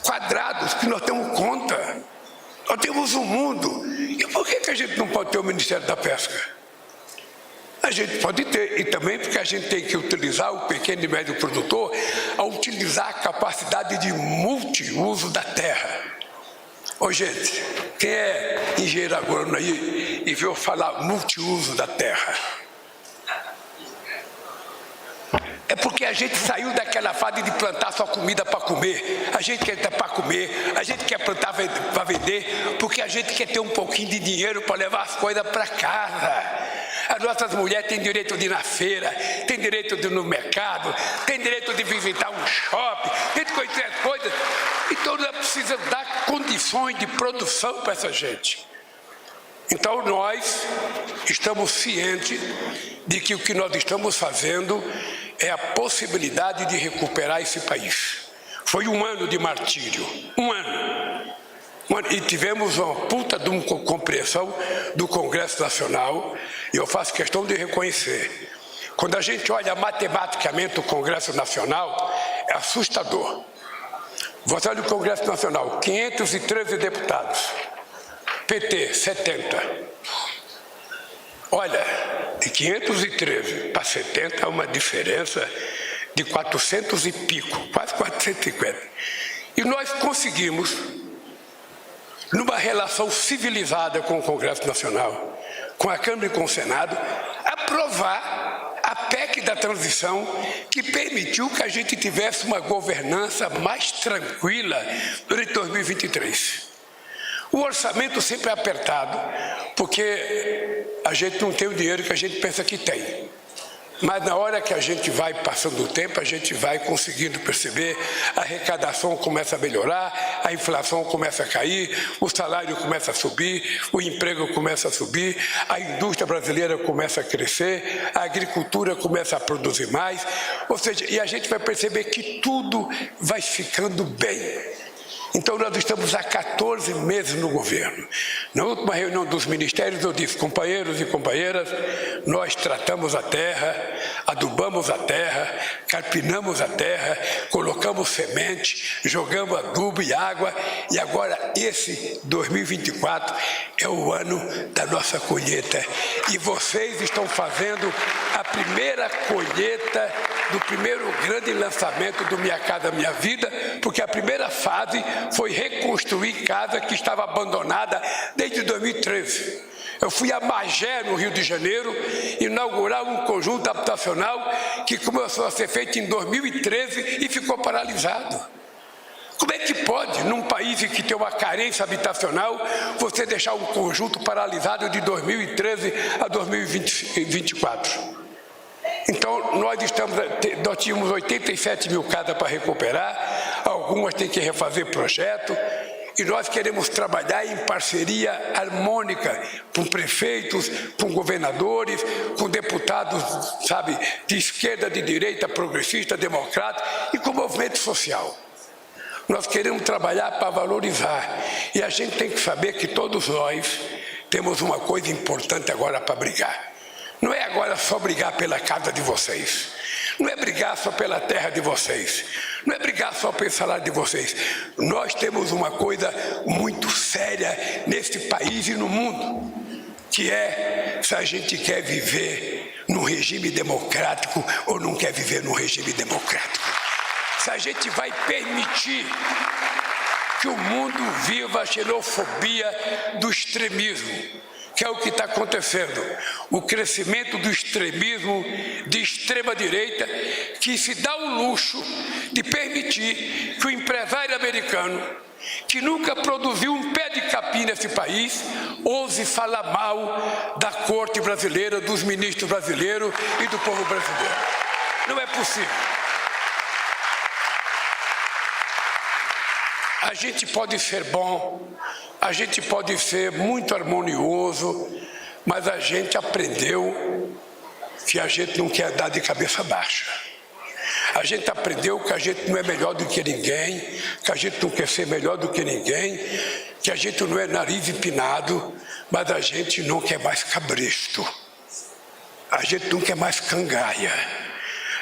quadrados que nós temos conta. Nós temos um mundo. E por que a gente não pode ter o Ministério da Pesca? A gente pode ter, e também porque a gente tem que utilizar o pequeno e médio produtor a utilizar a capacidade de multiuso da terra. Ô, gente, quem é engenheiro agrônomo aí e viu falar multiuso da terra? É porque a gente saiu daquela fase de plantar só comida para comer. A gente quer ter para comer, a gente quer plantar para vender, porque a gente quer ter um pouquinho de dinheiro para levar as coisas para casa. As nossas mulheres têm direito de ir na feira, têm direito de ir no mercado, têm direito de visitar um shopping, têm de conhecer as coisas. Então nós precisamos dar condições de produção para essa gente. Então nós estamos cientes de que o que nós estamos fazendo é a possibilidade de recuperar esse país. Foi um ano de martírio, um ano. E tivemos uma puta de uma compreensão do Congresso Nacional, e eu faço questão de reconhecer. Quando a gente olha matematicamente o Congresso Nacional, é assustador. Você olha o Congresso Nacional, 513 deputados, PT, 70. Olha, de 513 para 70 é uma diferença de 400 e pico, quase 450. E nós conseguimos, numa relação civilizada com o Congresso Nacional, com a Câmara e com o Senado, aprovar a PEC da transição, que permitiu que a gente tivesse uma governança mais tranquila durante 2023. O orçamento sempre é apertado, porque a gente não tem o dinheiro que a gente pensa que tem. Mas na hora que a gente vai passando o tempo, a gente vai conseguindo perceber, a arrecadação começa a melhorar, a inflação começa a cair, o salário começa a subir, o emprego começa a subir, a indústria brasileira começa a crescer, a agricultura começa a produzir mais, ou seja, e a gente vai perceber que tudo vai ficando bem. Então, nós estamos há 14 meses no governo. Na última reunião dos ministérios, eu disse, companheiros e companheiras, nós tratamos a terra, adubamos a terra, carpinamos a terra, colocamos semente, jogamos adubo e água, e agora esse 2024 é o ano da nossa colheita. E vocês estão fazendo a primeira colheita do primeiro grande lançamento do Minha Casa Minha Vida, porque a primeira fase foi reconstruir casa que estava abandonada desde 2013. Eu fui a Magé, no Rio de Janeiro, inaugurar um conjunto habitacional que começou a ser feito em 2013 e ficou paralisado. Como é que pode, num país que tem uma carência habitacional, você deixar um conjunto paralisado de 2013 a 2024? Então, nós tínhamos 87 mil casas para recuperar, algumas têm que refazer projeto, e nós queremos trabalhar em parceria harmônica com prefeitos, com governadores, com deputados, sabe, de esquerda, de direita, progressista, democrata e com o movimento social. Nós queremos trabalhar para valorizar, e a gente tem que saber que todos nós temos uma coisa importante agora para brigar. Não é agora só brigar pela casa de vocês, não é brigar só pela terra de vocês, não é brigar só pelo salário de vocês. Nós temos uma coisa muito séria nesse país e no mundo, que é se a gente quer viver num regime democrático ou não quer viver num regime democrático. Se a gente vai permitir que o mundo viva a xenofobia do extremismo, que é o que está acontecendo, o crescimento do extremismo de extrema-direita, que se dá o luxo de permitir que o empresário americano, que nunca produziu um pé de capim nesse país, ouse falar mal da corte brasileira, dos ministros brasileiros e do povo brasileiro. Não é possível. A gente pode ser bom, a gente pode ser muito harmonioso, mas a gente aprendeu que a gente não quer dar de cabeça baixa. A gente aprendeu que a gente não é melhor do que ninguém, que a gente não quer ser melhor do que ninguém, que a gente não é nariz empinado, mas a gente não quer mais cabresto. A gente não quer mais cangaia.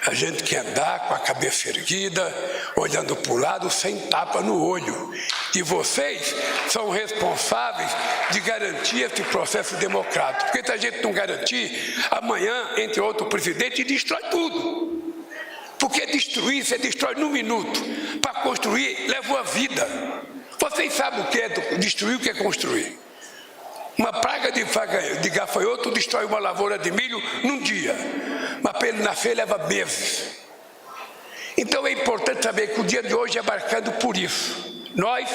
A gente quer andar com a cabeça erguida, olhando para o lado, sem tapa no olho. E vocês são responsáveis de garantir esse processo democrático. Porque se a gente não garantir, amanhã, entre outro presidente, destrói tudo. Porque destruir, você destrói num minuto. Para construir, leva uma vida. Vocês sabem o que é destruir, o que é construir. Uma praga de gafanhoto destrói uma lavoura de milho num dia, mas para ele nascer leva meses. Então é importante saber que o dia de hoje é marcado por isso. Nós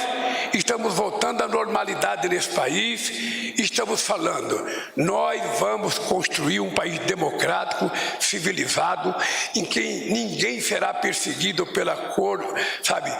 estamos voltando à normalidade nesse país, estamos falando, nós vamos construir um país democrático, civilizado, em que ninguém será perseguido pela cor, sabe,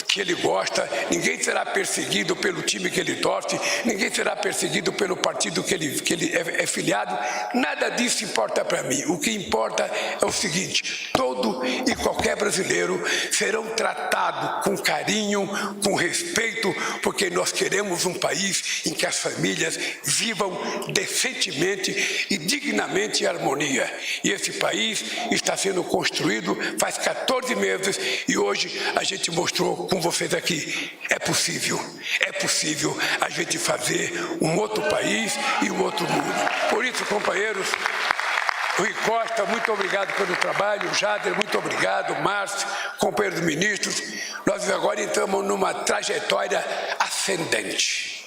que ele gosta, ninguém será perseguido pelo time que ele torce, ninguém será perseguido pelo partido que ele é filiado, nada disso importa para mim. O que importa é o seguinte, todo e qualquer brasileiro serão tratados com carinho, com respeito, porque nós queremos um país em que as famílias vivam decentemente e dignamente em harmonia. E esse país está sendo construído faz 14 meses e hoje a gente mostrou com vocês aqui, é possível a gente fazer um outro país e um outro mundo. Por isso, companheiros, Rui Costa, muito obrigado pelo trabalho, Jader, muito obrigado, Márcio, companheiros ministros, nós agora entramos numa trajetória ascendente,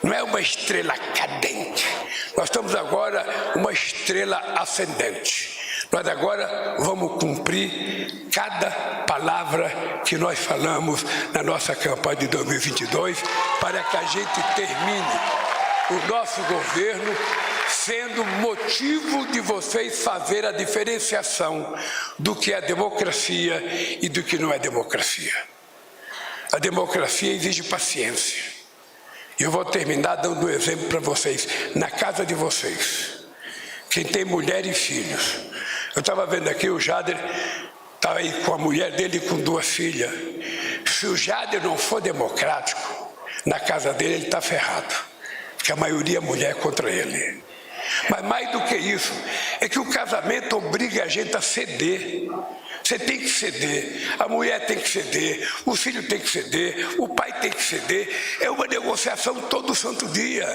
não é uma estrela cadente, nós estamos agora uma estrela ascendente. Nós agora vamos cumprir cada palavra que nós falamos na nossa campanha de 2022 para que a gente termine o nosso governo sendo motivo de vocês fazer a diferenciação do que é democracia e do que não é democracia. A democracia exige paciência. E eu vou terminar dando um exemplo para vocês. Na casa de vocês, quem tem mulher e filhos, eu estava vendo aqui o Jader, estava aí com a mulher dele e com 2 filhas. Se o Jader não for democrático, na casa dele ele está ferrado, porque a maioria é mulher contra ele. Mas mais do que isso, é que o casamento obriga a gente a ceder. Você tem que ceder, a mulher tem que ceder, o filho tem que ceder, o pai tem que ceder. É uma negociação todo santo dia.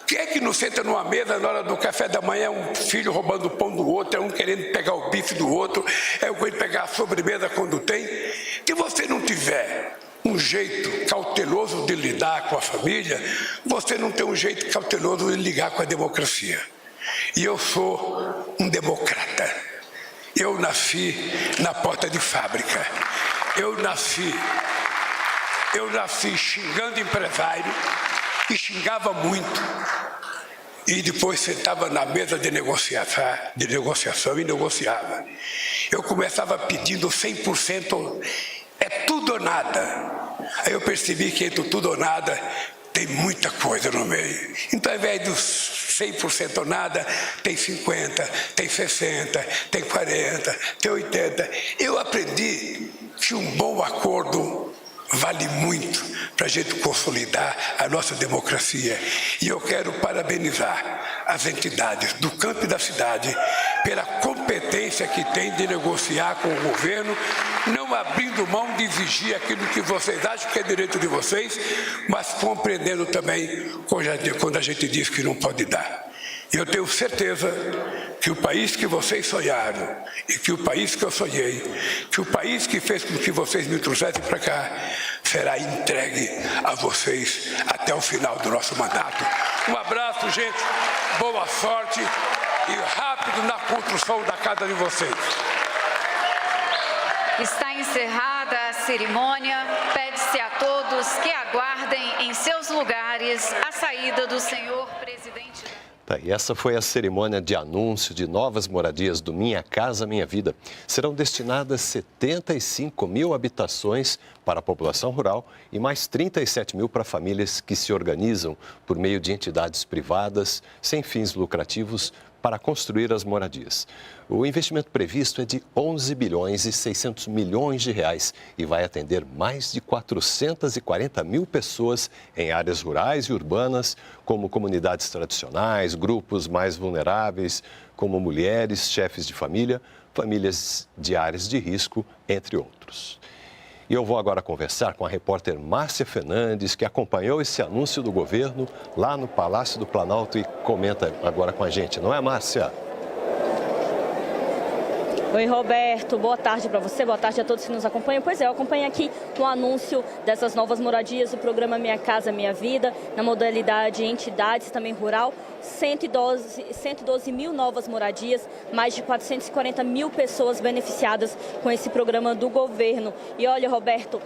Quem é que não senta numa mesa na hora do café da manhã, um filho roubando o pão do outro, é um querendo pegar o bife do outro, é um querendo pegar a sobremesa quando tem? Se você não tiver um jeito cauteloso de lidar com a família, você não tem um jeito cauteloso de lidar com a democracia. E eu sou um democrata. Eu nasci na porta de fábrica. Eu nasci xingando empresário e xingava muito. E depois sentava na mesa de negociação e negociava. Eu começava pedindo 100%, é tudo ou nada. Aí eu percebi que entre tudo ou nada tem muita coisa no meio. Então, ao invés dos 100% ou nada, tem 50, tem 60, tem 40, tem 80. Eu aprendi que um bom acordo vale muito para a gente consolidar a nossa democracia. E eu quero parabenizar as entidades do campo e da cidade pela competência que tem de negociar com o governo, não abrindo mão de exigir aquilo que vocês acham que é direito de vocês, mas compreendendo também quando a gente diz que não pode dar. Eu tenho certeza que o país que vocês sonharam e que o país que eu sonhei, que o país que fez com que vocês me trouxessem para cá, será entregue a vocês até o final do nosso mandato. Um abraço, gente, boa sorte e rápido na construção da casa de vocês. Está encerrada a cerimônia. Pede-se a todos que aguardem em seus lugares a saída do senhor presidente. E essa foi a cerimônia de anúncio de novas moradias do Minha Casa Minha Vida. Serão destinadas 75 mil habitações para a população rural e mais 37 mil para famílias que se organizam por meio de entidades privadas sem fins lucrativos para construir as moradias. O investimento previsto é de 11 bilhões e 600 milhões de reais e vai atender mais de 440 mil pessoas em áreas rurais e urbanas, como comunidades tradicionais, grupos mais vulneráveis, como mulheres, chefes de família, famílias de áreas de risco, entre outros. E eu vou agora conversar com a repórter Márcia Fernandes, que acompanhou esse anúncio do governo lá no Palácio do Planalto e comenta agora com a gente, não é, Márcia? Oi, Roberto, boa tarde para você, boa tarde a todos que nos acompanham. Pois é, eu acompanho aqui o anúncio dessas novas moradias do programa Minha Casa Minha Vida, na modalidade entidades, também rural, 112 mil novas moradias, mais de 440 mil pessoas beneficiadas com esse programa do governo. E olha, Roberto,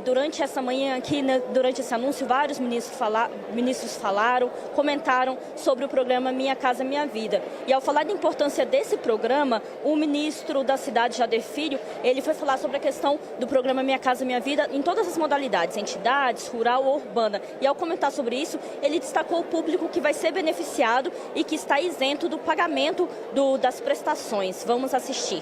durante essa manhã aqui, durante esse anúncio, vários ministros falaram, comentaram sobre o programa Minha Casa Minha Vida. E ao falar da importância desse programa, o ministro da cidade, Jader Filho, ele foi falar sobre a questão do programa Minha Casa Minha Vida em todas as modalidades, entidades, rural ou urbana. E ao comentar sobre isso, ele destacou o público que vai ser beneficiado e que está isento do pagamento das prestações. Vamos assistir.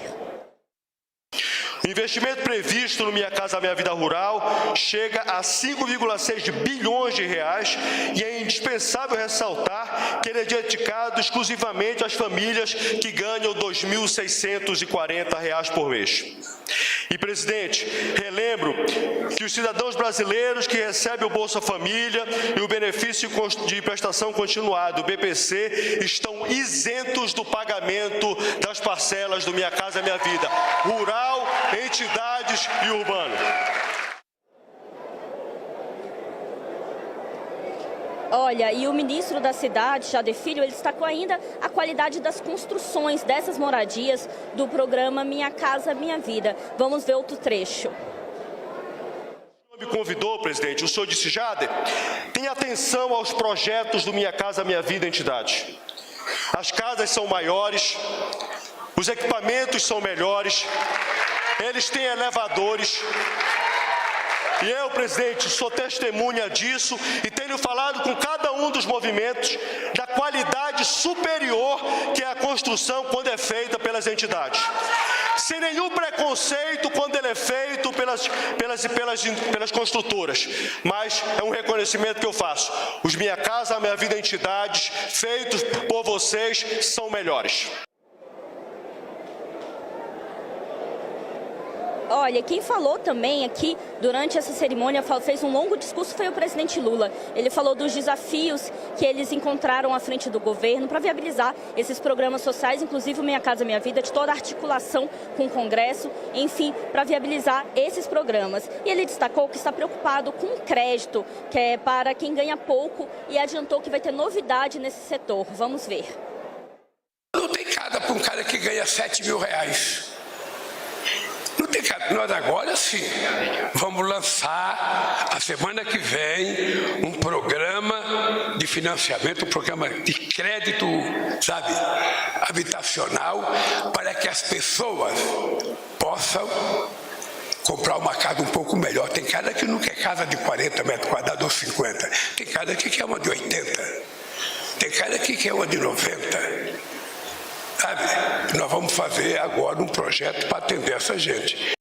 O investimento previsto no Minha Casa Minha Vida Rural chega a 5,6 bilhões de reais e é indispensável ressaltar que ele é dedicado exclusivamente às famílias que ganham R$ 2.640 por mês. E, presidente, relembro que os cidadãos brasileiros que recebem o Bolsa Família e o benefício de prestação continuada, o BPC, estão isentos do pagamento das parcelas do Minha Casa Minha Vida, rural, entidades e urbano. Olha, e o ministro da cidade, Jader Filho, ele destacou ainda a qualidade das construções dessas moradias do programa Minha Casa Minha Vida. Vamos ver outro trecho. Me convidou, presidente, o senhor disse, Jader, tenha atenção aos projetos do Minha Casa Minha Vida entidade. As casas são maiores, os equipamentos são melhores, eles têm elevadores. E eu, presidente, sou testemunha disso e tenho falado com cada um dos movimentos da qualidade superior que é a construção quando é feita pelas entidades. sem nenhum preconceito quando ele é feito pelas construtoras. Mas é um reconhecimento que eu faço. Os Minha Casa Minha Vida entidades, feitos por vocês, são melhores. Olha, quem falou também aqui durante essa cerimônia, fez um longo discurso, foi o presidente Lula. Ele falou dos desafios que eles encontraram à frente do governo para viabilizar esses programas sociais, inclusive o Minha Casa Minha Vida, de toda a articulação com o Congresso, enfim, para viabilizar esses programas. E ele destacou que está preocupado com o crédito, que é para quem ganha pouco, e adiantou que vai ter novidade nesse setor. Vamos ver. Não tem cada para um cara que ganha R$7.000. Não tem cara. Nós agora sim vamos lançar a semana que vem um programa de financiamento, um programa de crédito, sabe, habitacional, para que as pessoas possam comprar uma casa um pouco melhor. Tem cara que não quer casa de 40 metros quadrados ou 50. Tem cara que quer uma de 80. Tem cara que quer uma de 90. Sabe? Nós vamos fazer agora um projeto para atender essa gente.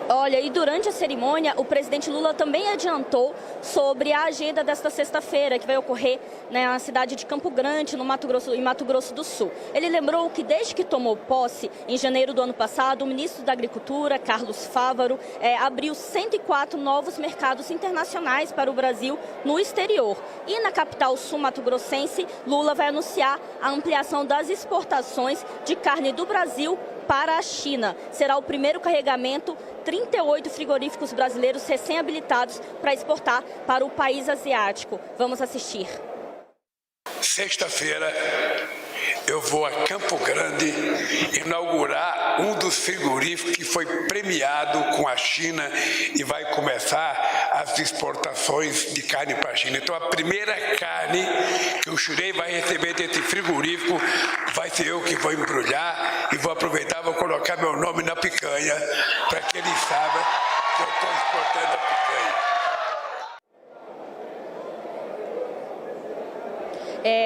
Olha, e durante a cerimônia, o presidente Lula também adiantou sobre a agenda desta sexta-feira, que vai ocorrer na cidade de Campo Grande, em Mato Grosso do Sul. Ele lembrou que desde que tomou posse, em janeiro do ano passado, o ministro da Agricultura, Carlos Fávaro, abriu 104 novos mercados internacionais para o Brasil no exterior. E na capital sul-mato-grossense, Lula vai anunciar a ampliação das exportações de carne do Brasil para a China. Será o primeiro carregamento, 38 frigoríficos brasileiros recém-habilitados para exportar para o país asiático. Vamos assistir. Sexta-feira eu vou a Campo Grande inaugurar um dos frigoríficos que foi premiado com a China e vai começar as exportações de carne para a China. Então a primeira carne que o Xurei vai receber desse frigorífico vai ser eu que vou embrulhar e vou aproveitar, vou colocar meu nome na picanha para que eles saibam que eu estou exportando a picanha.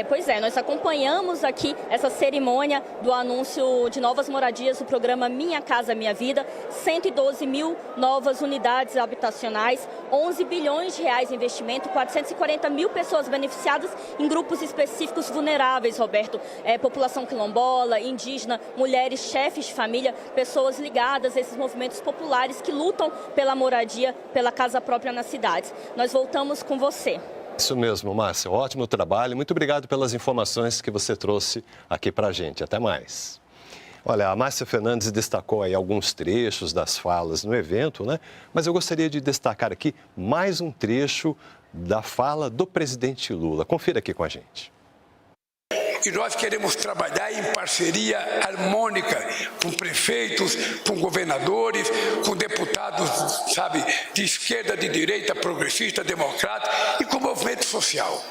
Pois é, nós acompanhamos aqui essa cerimônia do anúncio de novas moradias do programa Minha Casa Minha Vida, 112 mil novas unidades habitacionais, 11 bilhões de reais em investimento, 440 mil pessoas beneficiadas em grupos específicos vulneráveis, Roberto, população quilombola, indígena, mulheres, chefes de família, pessoas ligadas a esses movimentos populares que lutam pela moradia, pela casa própria nas cidades. Nós voltamos com você. Isso mesmo, Márcia. Ótimo trabalho. Muito obrigado pelas informações que você trouxe aqui para a gente. Até mais. Olha, a Márcia Fernandes destacou aí alguns trechos das falas no evento, né? Mas eu gostaria de destacar aqui mais um trecho da fala do presidente Lula. Confira aqui com a gente. E nós queremos trabalhar em parceria harmônica com prefeitos, com governadores, com deputados, sabe, de esquerda, de direita, progressista, democrata e com o movimento social.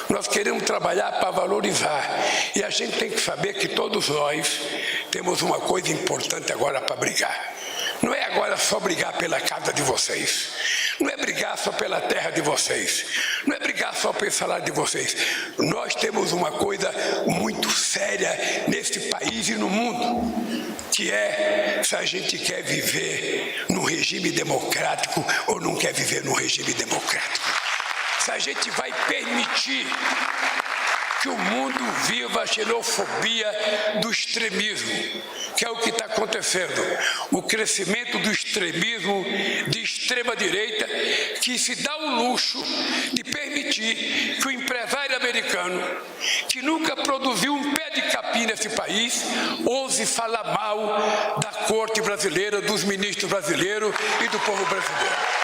Nós queremos trabalhar para valorizar. E a gente tem que saber que todos nós temos uma coisa importante agora para brigar. Não é agora só brigar pela casa de vocês. Não é brigar só pela terra de vocês. Não é brigar só pelo salário de vocês. Nós temos uma coisa muito séria nesse país e no mundo, que é se a gente quer viver num regime democrático ou não quer viver num regime democrático. Se a gente vai permitir que o mundo viva a xenofobia do extremismo, que é o que está acontecendo. O crescimento do extremismo de extrema-direita, que se dá o luxo de permitir que o empresário americano, que nunca produziu um pé de capim nesse país, ouse falar mal da corte brasileira, dos ministros brasileiros e do povo brasileiro.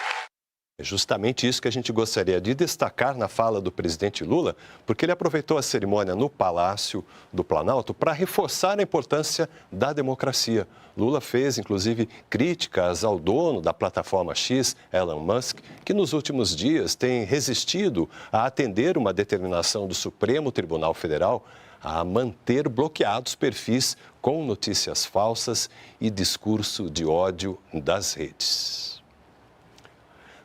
É justamente isso que a gente gostaria de destacar na fala do presidente Lula, porque ele aproveitou a cerimônia no Palácio do Planalto para reforçar a importância da democracia. Lula fez, inclusive, críticas ao dono da plataforma X, Elon Musk, que nos últimos dias tem resistido a atender uma determinação do Supremo Tribunal Federal a manter bloqueados perfis com notícias falsas e discurso de ódio das redes.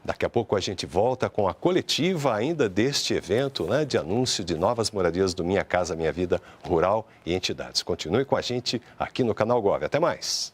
Daqui a pouco a gente volta com a coletiva ainda deste evento, né, de anúncio de novas moradias do Minha Casa Minha Vida Rural e entidades. Continue com a gente aqui no Canal Gov. Até mais.